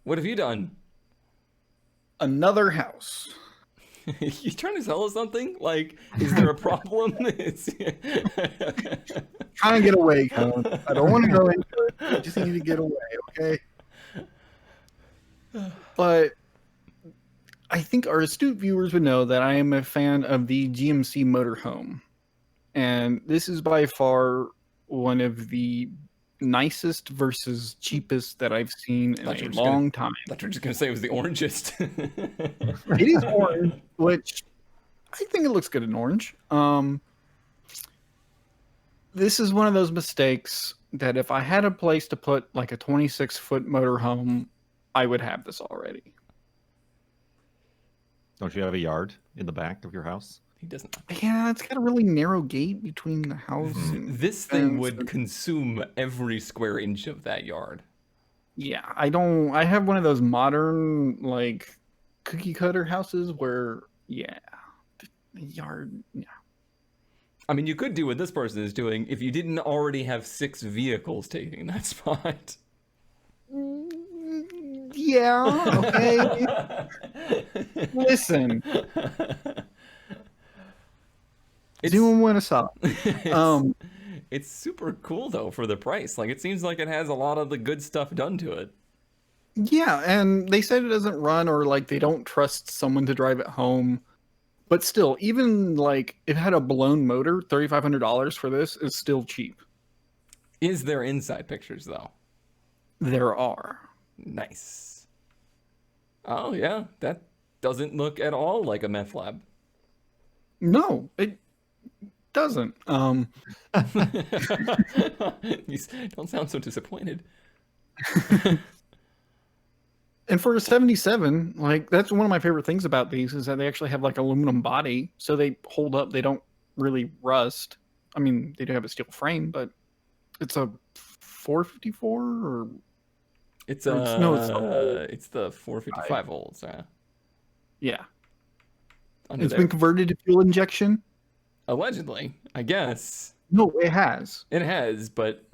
what have you done? Another house. You trying to sell us something? Like, is there a problem? Trying to get away, Colin. I don't want to go into it. I just need to get away, okay? But I think our astute viewers would know that I am a fan of the GMC motorhome. And this is by far one of the nicest versus cheapest that I've seen in a long time. I thought you were just going to say it was the orangest. It is orange, which I think it looks good in orange. This is one of those mistakes that if I had a place to put like a 26-foot motorhome, I would have this already. Don't you have a yard in the back of your house? He doesn't. Yeah, it's got a really narrow gate between the house and This thing would consume every square inch of that yard. Yeah, I have one of those modern like cookie cutter houses where the yard. Yeah. I mean, you could do what this person is doing if you didn't already have 6 vehicles taking that spot. Yeah. Okay. Listen. Doing what I saw. It's super cool though for the price. Like, it seems like it has a lot of the good stuff done to it. Yeah, and they said it doesn't run, or like they don't trust someone to drive it home. But still, even like it had a blown motor, $3,500 for this is still cheap. Is there inside pictures though? There are. Nice. Oh yeah, that doesn't look at all like a meth lab. No, it doesn't. You don't sound so disappointed. And for a 77, like that's one of my favorite things about these is that they actually have like aluminum body, so they hold up. They don't really rust. I mean, they do have a steel frame, but it's a 454 or It's it's the 455 volts. Yeah. Under It's there. been converted to fuel injection. Allegedly, I guess. No, it has. It has, but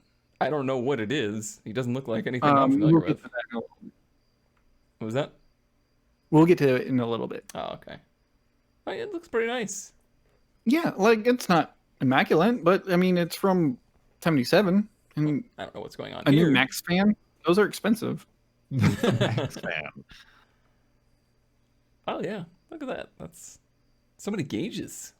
I don't know what it is. He doesn't look like anything I'm familiar We'll get with. to that in a little bit. What was that? We'll get to it in a little bit. Oh, okay. Oh, it looks pretty nice. Yeah, like it's not immaculate, but I mean it's from 77 and I don't know what's going on a here. new Max fan. Those are expensive. Max fan. Oh yeah, look at that. That's so many gauges.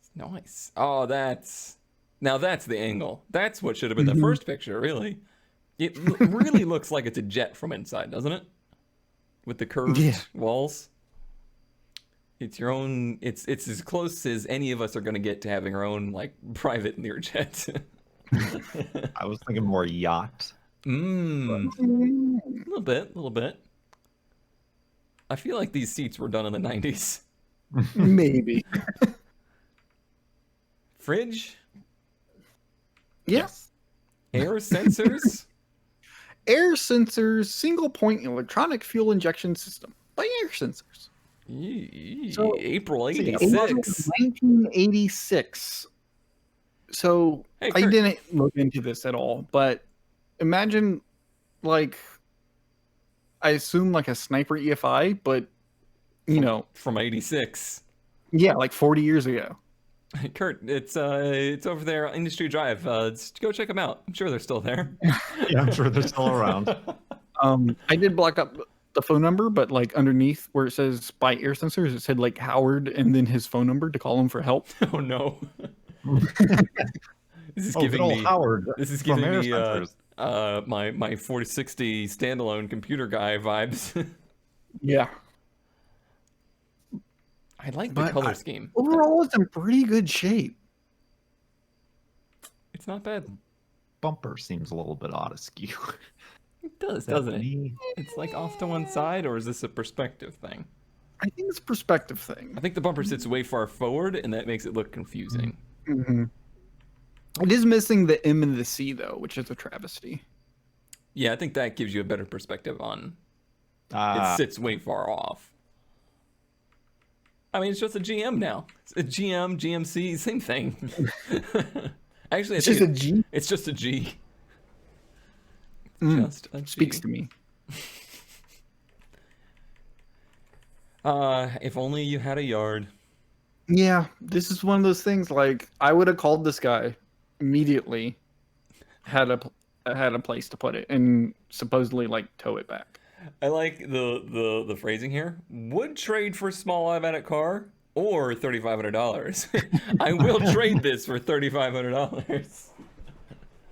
It's nice. Oh, that's the angle. That's what should have been the first picture, really. It really looks like it's a jet from inside, doesn't it? With the curved walls. It's your own. It's as close as any of us are going to get to having our own like private Learjet. I was thinking more yacht. A little bit. I feel like these seats were done in the 90s. Maybe. Fridge, Yes. air sensors. Air sensors, single point electronic fuel injection system by Air Sensors. So, April April 86. 1986. So Hey, I Kurt. didn't look into this at all, but imagine like I assume like a sniper EFI, but you know, From 86. yeah, like 40 years ago. Kurt, it's over there, Industry Drive. Go check them out. I'm sure they're still there. Yeah, I'm sure they're still around. I did block up the phone number, but like underneath where it says by Air Sensors, it said like Howard and then his phone number to call him for help. Oh no. This is Oh, giving good old me Howard. this is from giving Air me Sensors. my 4060 standalone computer guy vibes. Yeah. I like the But color scheme. Overall, it's in pretty good shape. It's not bad. Bumper seems a little bit odd askew. It does, doesn't it? It's like off to one side, or is this a perspective thing? I think it's a perspective thing. I think the bumper sits way far forward, and that makes it look confusing. Mm-hmm. It is missing the M and the C though, which is a travesty. Yeah, I think that gives you a better perspective on. It Ah, sits way far off. I mean, it's just a GM now. It's a GM, GMC, same thing. Actually, It's just a G. It's just a G. Mm. Just a G. Speaks to me. If only you had a yard. Yeah, this is one of those things. Like, I would have called this guy immediately, had a place to put it, and supposedly like tow it back. I like the phrasing here. Would trade for small automatic car or $3,500. I will trade this for $3,500.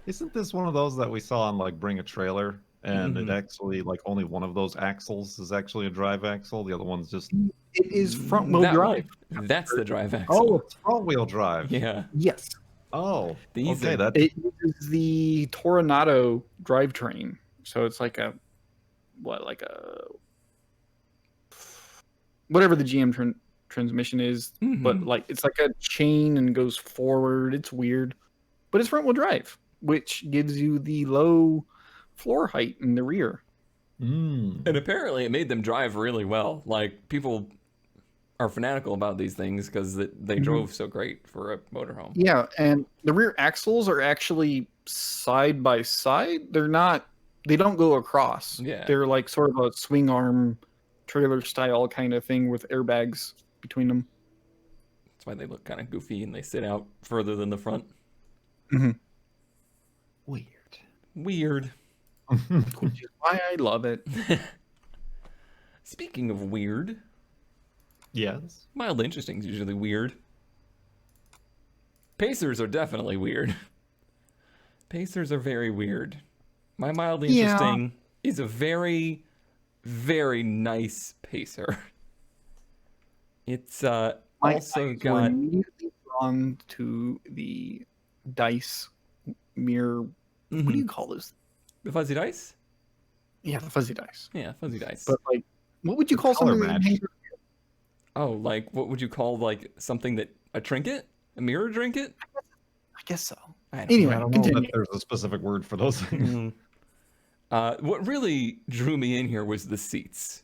Isn't this one of those that we saw on like Bring a Trailer, and it Mhm. actually like only one of those axles is actually a drive axle, the other one's just It is front wheel That drive. one. That's the drive oh, axle. it's front wheel drive. Yeah. Yes, Oh, These okay, are- that it uses the Toronado drivetrain, so it's like a whatever the GM transmission is, but Mhm. like it's like a chain and goes forward. It's weird, but it's front wheel drive, which gives you the low floor height in the rear. And apparently it made them drive really well. Like, people are fanatical about these things because they Mhm. drove so great for a motorhome. Yeah, and the rear axles are actually side by side. They don't go across. Yeah. They're like sort of a swing arm trailer style kind of thing with airbags between them. That's why they look kind of goofy and they sit out further than the front. weird. Weird. Which is why I love it. Speaking of weird, Yes. mildly interesting is usually weird. Pacers are definitely weird. Pacers are very weird. My mildly Yeah. interesting is a very, very nice pacer. It's My also eyes were got immediately drawn to the dice mirror. What do you call this? the fuzzy dice. Yeah, the fuzzy dice. Yeah, fuzzy dice. But like, what would you The call color something that match. hangs? Oh, like what would you call like something that a trinket, a mirror trinket? I guess so. I don't Anyway, I don't know continue. that there's a specific word for those things. know. What really drew me in here was the seats.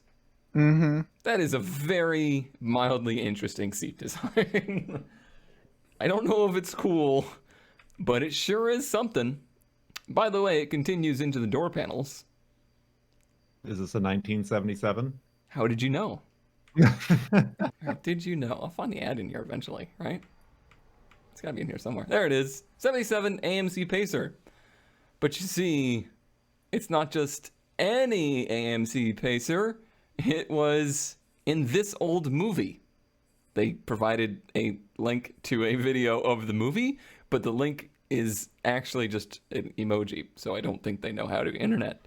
Mm-hmm. That is a very mildly interesting seat design. I don't know if it's cool, but it sure is something. By the way, it continues into the door panels. Is this a 1977? How did you know? How did you know? I'll find the ad in here eventually, right? It's gotta be in here somewhere. There it is. 77 AMC Pacer. But you see, it's not just any AMC Pacer. It was in this old movie. They provided a link to a video of the movie, but the link is actually just an emoji, so I don't think they know how to internet.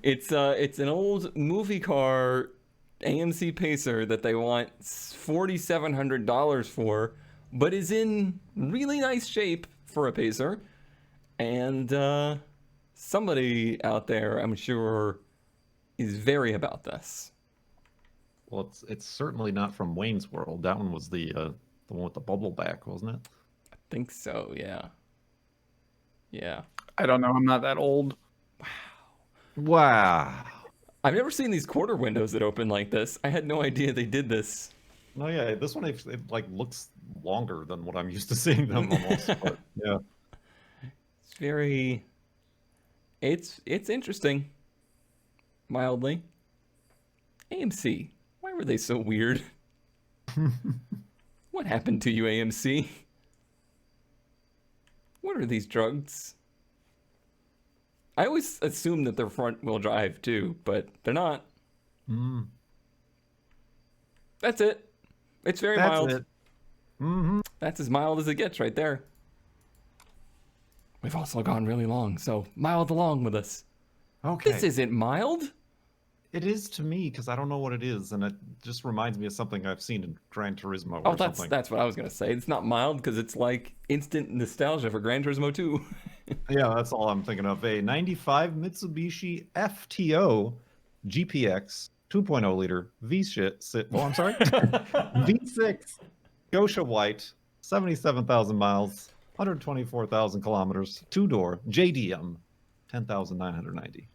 It's an old movie car AMC Pacer that they want $4,700 for, but is in really nice shape for a Pacer. And somebody out there, I'm sure, is very about this. Well, it's certainly not from Wayne's World. That one was the one with the bubble back, wasn't it? I think so, yeah. Yeah. I don't know. I'm not that old. Wow. I've never seen these quarter windows that open like this. I had no idea they did this. No, yeah, this one it like looks longer than what I'm used to seeing them almost. But yeah. It's very... It's interesting. Mildly. AMC. Why were they so weird? What happened to you, AMC? What are these drugs? I always assume that they're front-wheel drive, too, but they're not. Mm, That's it. It's very that's mild. it. Mm-hmm. That's as mild as it gets right there. We've also gone really long, so mild along with us. Okay. This isn't mild. It is to me because I don't know what it is, and it just reminds me of something I've seen in Gran Turismo Oh, or something. that's what I was gonna say. It's not mild because it's like instant nostalgia for Gran Turismo 2. Yeah, that's all I'm thinking of. A 95 Mitsubishi FTO GPX 2.0 liter V6. Oh, I'm sorry. V6 Gosha White, 77,000 miles, 124,000 kilometers, two-door JDM, 10,990.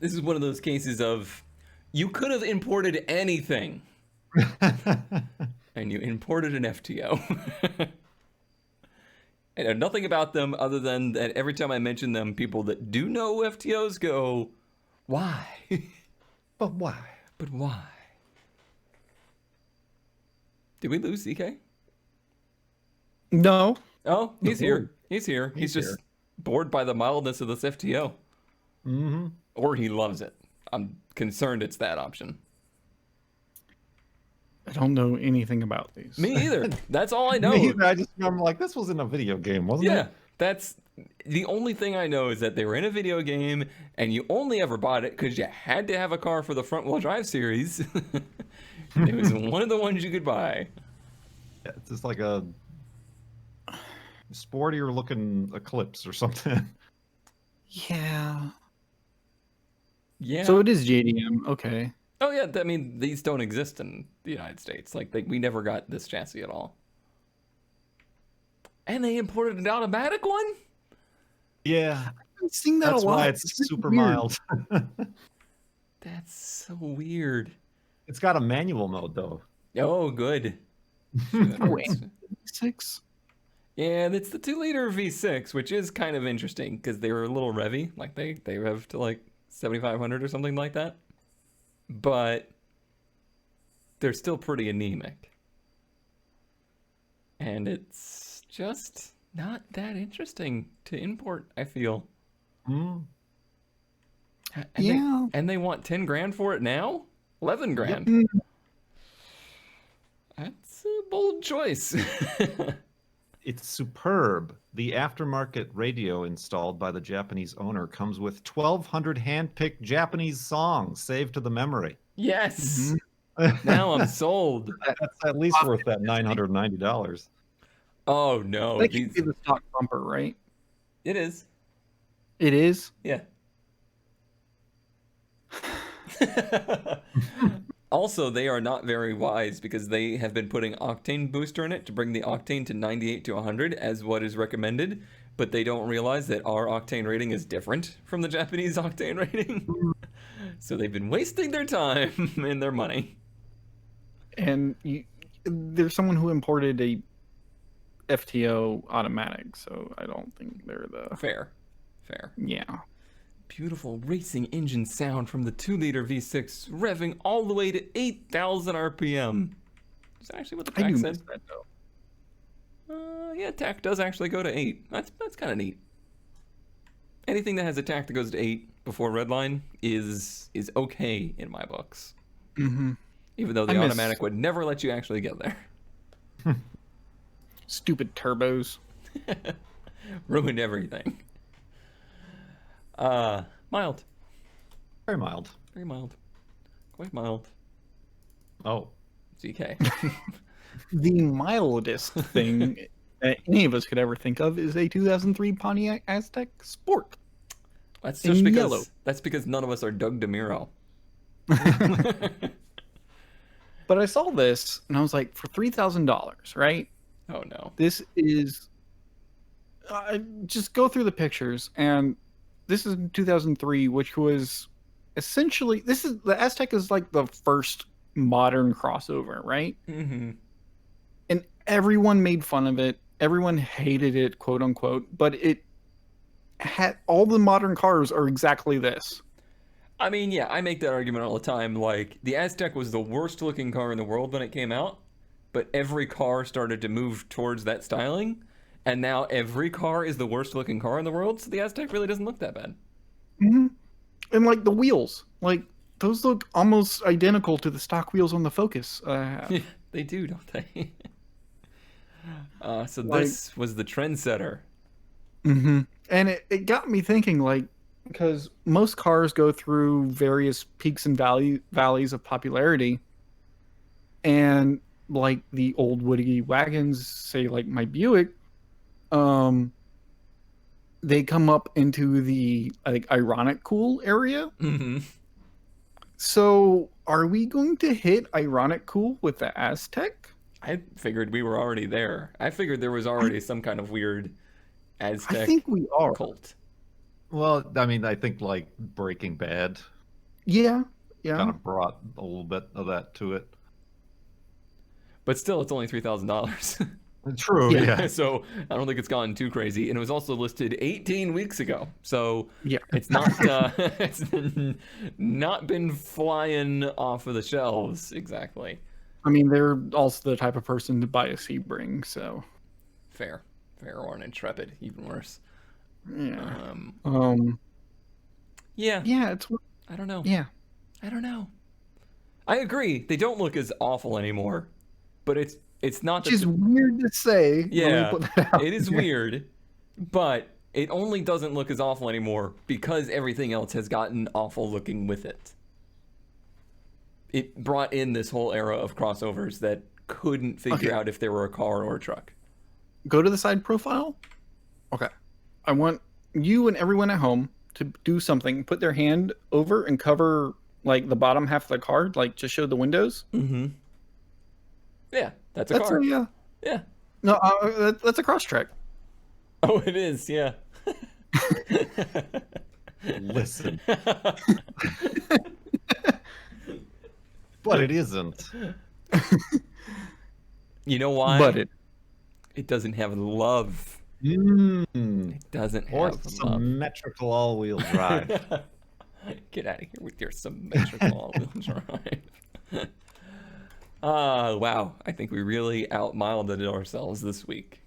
This is one of those cases of you could have imported anything, and you imported an FTO. I know nothing about them other than that every time I mention them, people that do know FTOs go, why? But why? But why? Did we lose CK? No. Oh, he's No. here. He's here. He's He's just here. bored by the mildness of this FTO. Mm-hmm. Or he loves it. I'm concerned it's that option. I don't know anything about these. Me either. That's all I know. I'm like, this was in a video game, wasn't Yeah, it? that's the only thing I know is that they were in a video game and you only ever bought it because you had to have a car for the front wheel drive series. It was one of the ones you could buy. Yeah, it's just like a sportier looking Eclipse or something. Yeah. Yeah. So it is JDM. Okay. Oh yeah, I mean these don't exist in the United States. Like we never got this chassis at all. And they imported an automatic one? Yeah, I've seen that that's a lot. why it's really super weird. mild. That's so weird. It's got a manual mode though. Oh, good. Sure, that Oh, works. and 6. Yeah, it's the 2-liter V6, which is kind of interesting because they were a little revvy. Like they rev to like 7,500 or something like that. But they're still pretty anemic. And it's just not that interesting to import, I feel. Mm. And Yeah. they want 10 grand for it now? 11 grand. Mm, That's a bold choice. It's superb. The aftermarket radio installed by the Japanese owner comes with 1,200 hand-picked Japanese songs saved to the memory. Yes. Now I'm sold. That's at least worth that $990. Oh no, that can these be the stock bumper, right? it is. It is. Yeah. Also, they are not very wise because they have been putting octane booster in it to bring the octane to 98 to 100 as what is recommended, but they don't realize that our octane rating is different from the Japanese octane rating. So they've been wasting their time and their money. And there's someone who imported a FTO automatic, so I don't think they're the. Fair. Yeah. Beautiful racing engine sound from the 2-liter V6 revving all the way to 8,000 RPM. Is that actually what the I track do said? miss that though. Yeah, TAC does actually go to 8. That's kind of neat. Anything that has a TAC that goes to 8 before redline is okay in my books. Mm-hmm. Even though I the miss- automatic would never let you actually get there. Stupid turbos. Ruined everything. Mild. Very mild. Very mild. Quite mild. Oh, ZK. The mildest thing that any of us could ever think of is a 2003 Pontiac Aztek Sport. That's In just because yellow. that's because none of us are Doug DeMuro. But I saw this and I was like, for $3,000, right? Oh no. This is. Just go through the pictures, and this is in 2003, which was essentially the Aztek is like the first modern crossover, right? Mm-hmm. And everyone made fun of it. Everyone hated it, quote unquote. But it had all the modern cars are exactly this. I mean, yeah, I make that argument all the time. Like, the Aztek was the worst looking car in the world when it came out, but every car started to move towards that styling, and now every car is the worst looking car in the world, so the Aztek really doesn't look that bad. Mm-hmm. And like the wheels, like those look almost identical to the stock wheels on the Focus. They do, don't they? So Like- this was the trendsetter. Mm-hmm. And it got me thinking, like, because most cars go through various peaks and valleys of popularity, and like the old woody wagons, say like my Buick, they come up into the like ironic cool area. Mm-hmm. So are we going to hit ironic cool with the Aztek? I figured we were already there. I figured there was already some kind of weird Aztec I think we are. cult. well, I mean, I think like Breaking Bad Yeah. kind of brought a little bit of that to it. But still, it's only $3,000. True, yeah. So I don't think it's gone too crazy. And it was also listed 18 weeks ago. So Yeah. it's not it's not been flying off of the shelves exactly. I mean, they're also the type of person to buy a Sebring, so Fair or an Intrepid, even worse. yeah. Yeah. Yeah, it's I don't know. yeah. I don't know. I agree. They don't look as awful anymore, but it's not. Which is weird to say. Let me Yeah, put that out it is there. weird, but it only doesn't look as awful anymore because everything else has gotten awful looking with it. It brought in this whole era of crossovers that couldn't figure out if they were a car or a truck. Go to the side profile. Okay. I want you and everyone at home to do something. Put their hand over and cover like the bottom half of the car, like just show the windows. Mm-hmm. Yeah, that's a car. Yeah. Yeah. No, that's a cross track. Oh, it is. Yeah. Listen. But it isn't. You know why? But it doesn't have love. Mm. It doesn't Or have love. symmetrical all-wheel drive. Get out of here with your symmetrical all-wheel drive. Wow. I think we really outmilded ourselves this week.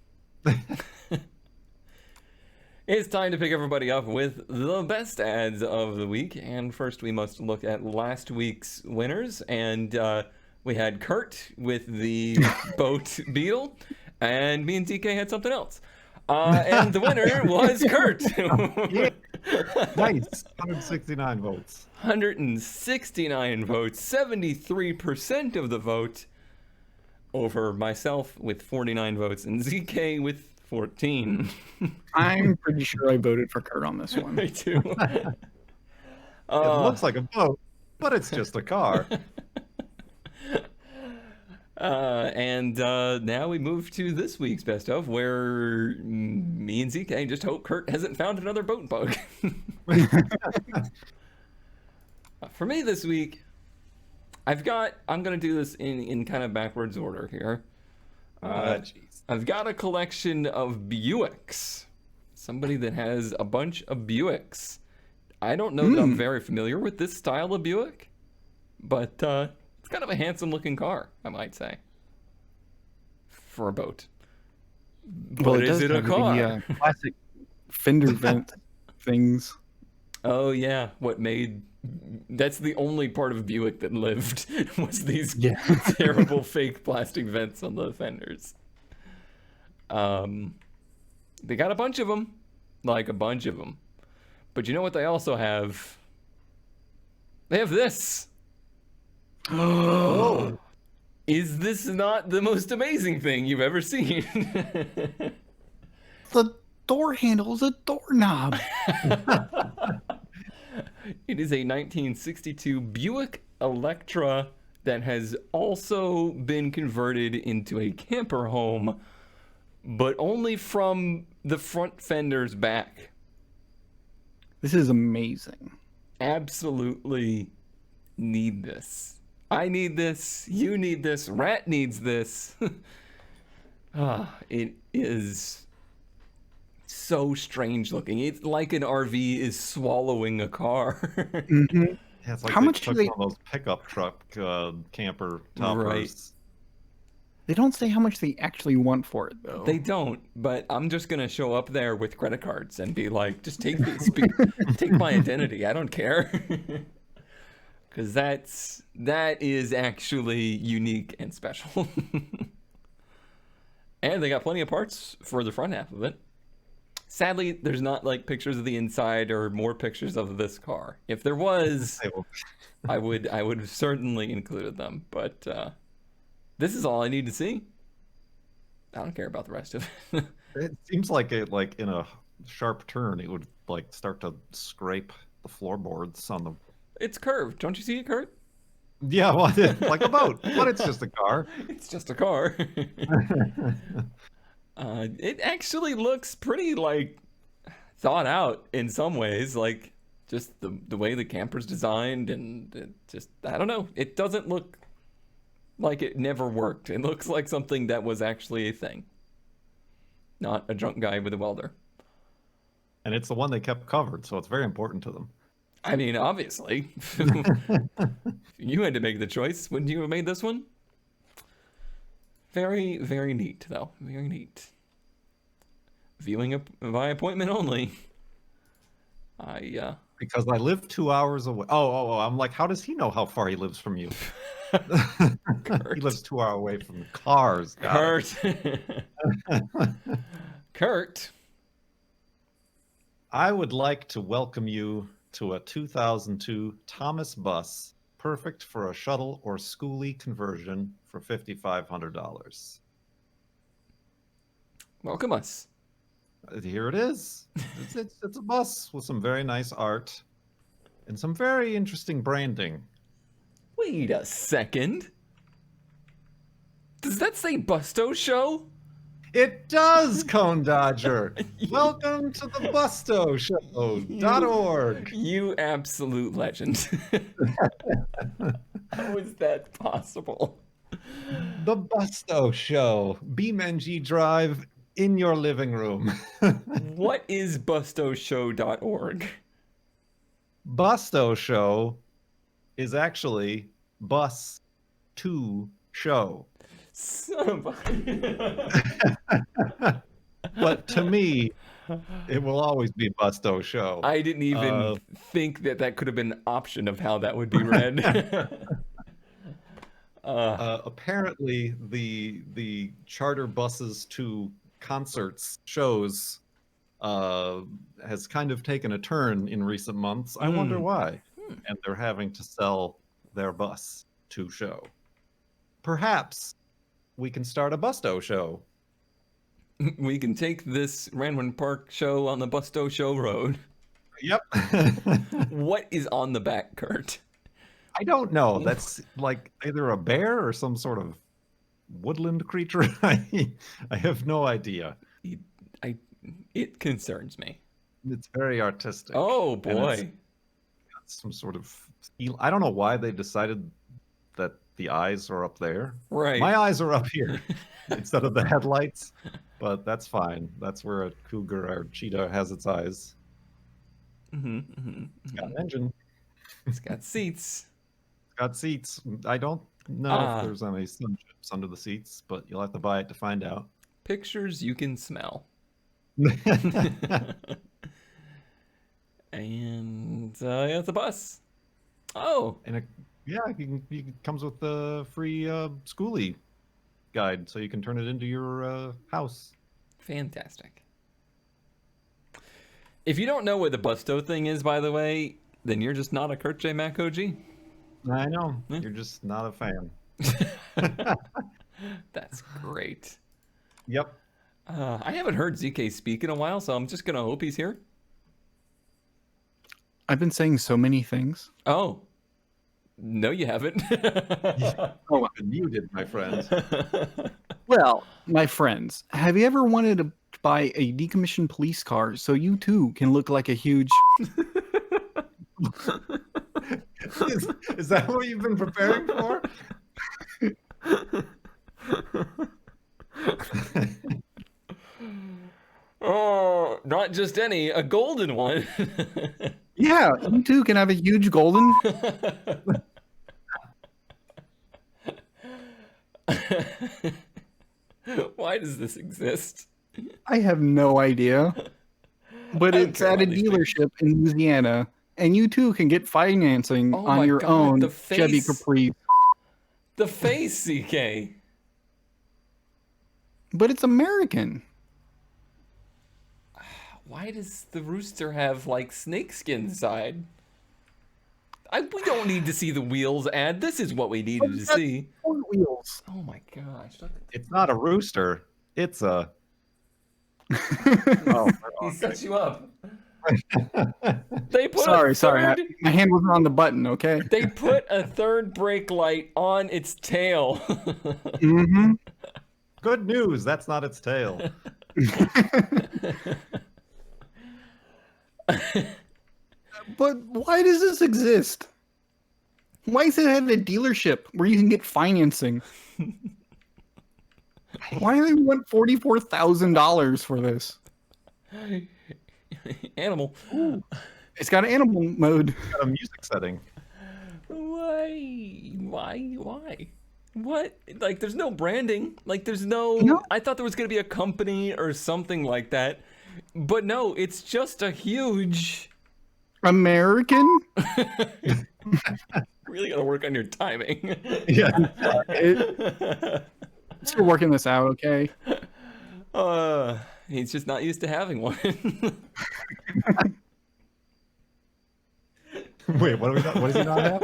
It's time to pick everybody up with the best ads of the week. And first, we must look at last week's winners. And we had Kurt with the boat Beetle, and me and DK had something else. And the winner was Kurt. Yeah. Nice. 169 votes. 169 votes, 73% of the vote over myself with 49 votes and ZK with 14. I'm pretty sure I voted for Kurt on this one. Me too. It looks like a boat, but it's just a car. And now we move to this week's best of, where me and ZK just hope Kurt hasn't found another boat bug. For me this week, I'm gonna do this in kind of backwards order here. I've got a collection of Buicks. Somebody that has a bunch of Buicks. I don't know that I'm very familiar with this style of Buick, but it's kind of a handsome looking car, I might say, for a boat. But is it a car? The, classic fender vent things. Oh yeah, that's the only part of Buick that lived was these terrible fake plastic vents on the fenders. They got a bunch of them, like a bunch of them. But you know what they also have? They have this. Oh. Is this not the most amazing thing you've ever seen? The door handle is a doorknob. It is a 1962 Buick Electra that has also been converted into a camper home, but only from the front fenders back. This is amazing. Absolutely need this. I need this. You need this. Rat needs this. It is so strange looking. It's like an RV is swallowing a car. Mm-hmm. Yeah, it's like How they much do took they? one of those pickup truck camper toppers. Right. They don't say how much they actually want for it, though. They don't, but I'm just gonna show up there with credit cards and be like, just take these, take my identity. I don't care, because that is actually unique and special. And they got plenty of parts for the front half of it. Sadly, there's not like pictures of the inside or more pictures of this car. If there was, I would have certainly included them, but this is all I need to see. I don't care about the rest of it. It seems like in a sharp turn, it would like start to scrape the floorboards on the. It's curved. Don't you see it, Kurt? Yeah, well, like a boat, but it's just a car. It's just a car. It actually looks pretty like thought out in some ways, like just the way the camper's designed, and it just, I don't know. It doesn't look like it never worked. It looks like something that was actually a thing. not a drunk guy with a welder. And it's the one they kept covered, so it's very important to them. I mean, obviously. You had to make the choice. Wouldn't you have made this one? Very, very neat, though. Very neat. Viewing by appointment only. Because I live 2 hours away. Oh, I'm like, how does he know how far he lives from you? He lives 2 hours away from the cars. Kurt. Kurt. I would like to welcome you to a 2002 Thomas bus, perfect for a shuttle or schoolie conversion for $5,500. Welcome us. Here it is. It's a bus with some very nice art and some very interesting branding. Wait a second. Does that say Busto Show? It does, Cone Dodger. Welcome to the BustoShow.org. You absolute legend. How is that possible? The Busto Show. BeamNG Drive in your living room. What is bustoshow.org? Busto Show is actually bus to show. Son of a... But to me, it will always be Busto Show. I didn't even think that could have been an option of how that would be read. Apparently, the charter buses to concerts shows has kind of taken a turn in recent months. I wonder why. And they're having to sell their bus to show. Perhaps we can start a Busto Show. We can take this Ranwood Park show on the Busto Show Road. Yep. What is on the back, Kurt? I don't know. That's like either a bear or some sort of woodland creature. I have no idea. It concerns me. It's very artistic. Oh And boy. it's some sort of feel. I don't know why they decided that the eyes are up there. Right. My eyes are up here instead of the headlights, but that's fine. That's where a cougar or cheetah has its eyes. It's got an engine. It's got seats. It's got seats. I don't know if there's any sun chips under the seats, but you'll have to buy it to find out. Pictures you can smell. And yeah, it's a bus. Oh. And it comes with the free schoolie guide, so you can turn it into your house. Fantastic. If you don't know what the Busto thing is, by the way, then you're just not a Kurt J. Mac OG. I know. You're just not a fan. That's great. Yep. I haven't heard ZK speak in a while, so I'm just going to hope he's here. I've been saying so many things. Oh. No, you haven't. Oh, I've been muted, my friend. Well, my friends, have you ever wanted to buy a decommissioned police car so you too can look like a huge... Is that what you've been preparing for? Oh, not just any, a golden one. Yeah, you too can have a huge golden... Why does this exist? I have no idea. But I don't it's care at a about these dealership in Louisiana, and you too can get financing Oh my on your God, own the Chevy face. Caprice. The face, CK. But it's American. Why does the rooster have, like, snakeskin side? We don't need to see the wheels ad. This is what we needed to see. Four wheels. Oh my gosh. It's not a rooster. It's a... He set you up. They put Sorry. My hand wasn't on the button, okay? They put a third brake light on its tail. Mm-hmm. Good news. That's not its tail. But why does this exist? Why is it at a dealership where you can get financing? Why do they want $44,000 for this? Animal. It's got animal mode. Got a music setting. Why? What? Like, there's no branding. Like, there's no... No. I thought there was going to be a company or something like that. But no, it's just a huge... American? Really got to work on your timing. Yeah. Still working this out, okay? He's just not used to having one. Wait, what does he not have?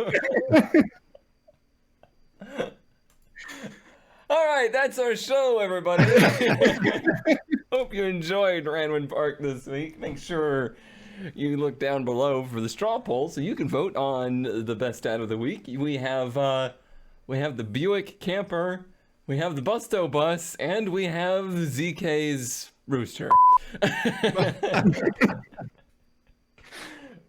All right, that's our show, everybody. Hope you enjoyed Ranwood Park this week. Make sure you look down below for the straw poll so you can vote on the best dad of the week. We have the Buick Camper, we have the Busto Bus, and we have ZK's Rooster.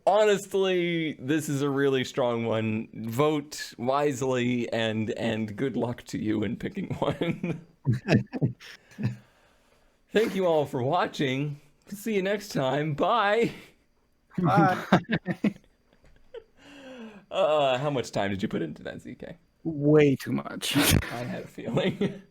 Honestly, this is a really strong one. Vote wisely, and good luck to you in picking one. Thank you all for watching. See you next time. Bye. Bye. How much time did you put into that, ZK? Way too much. I had a feeling.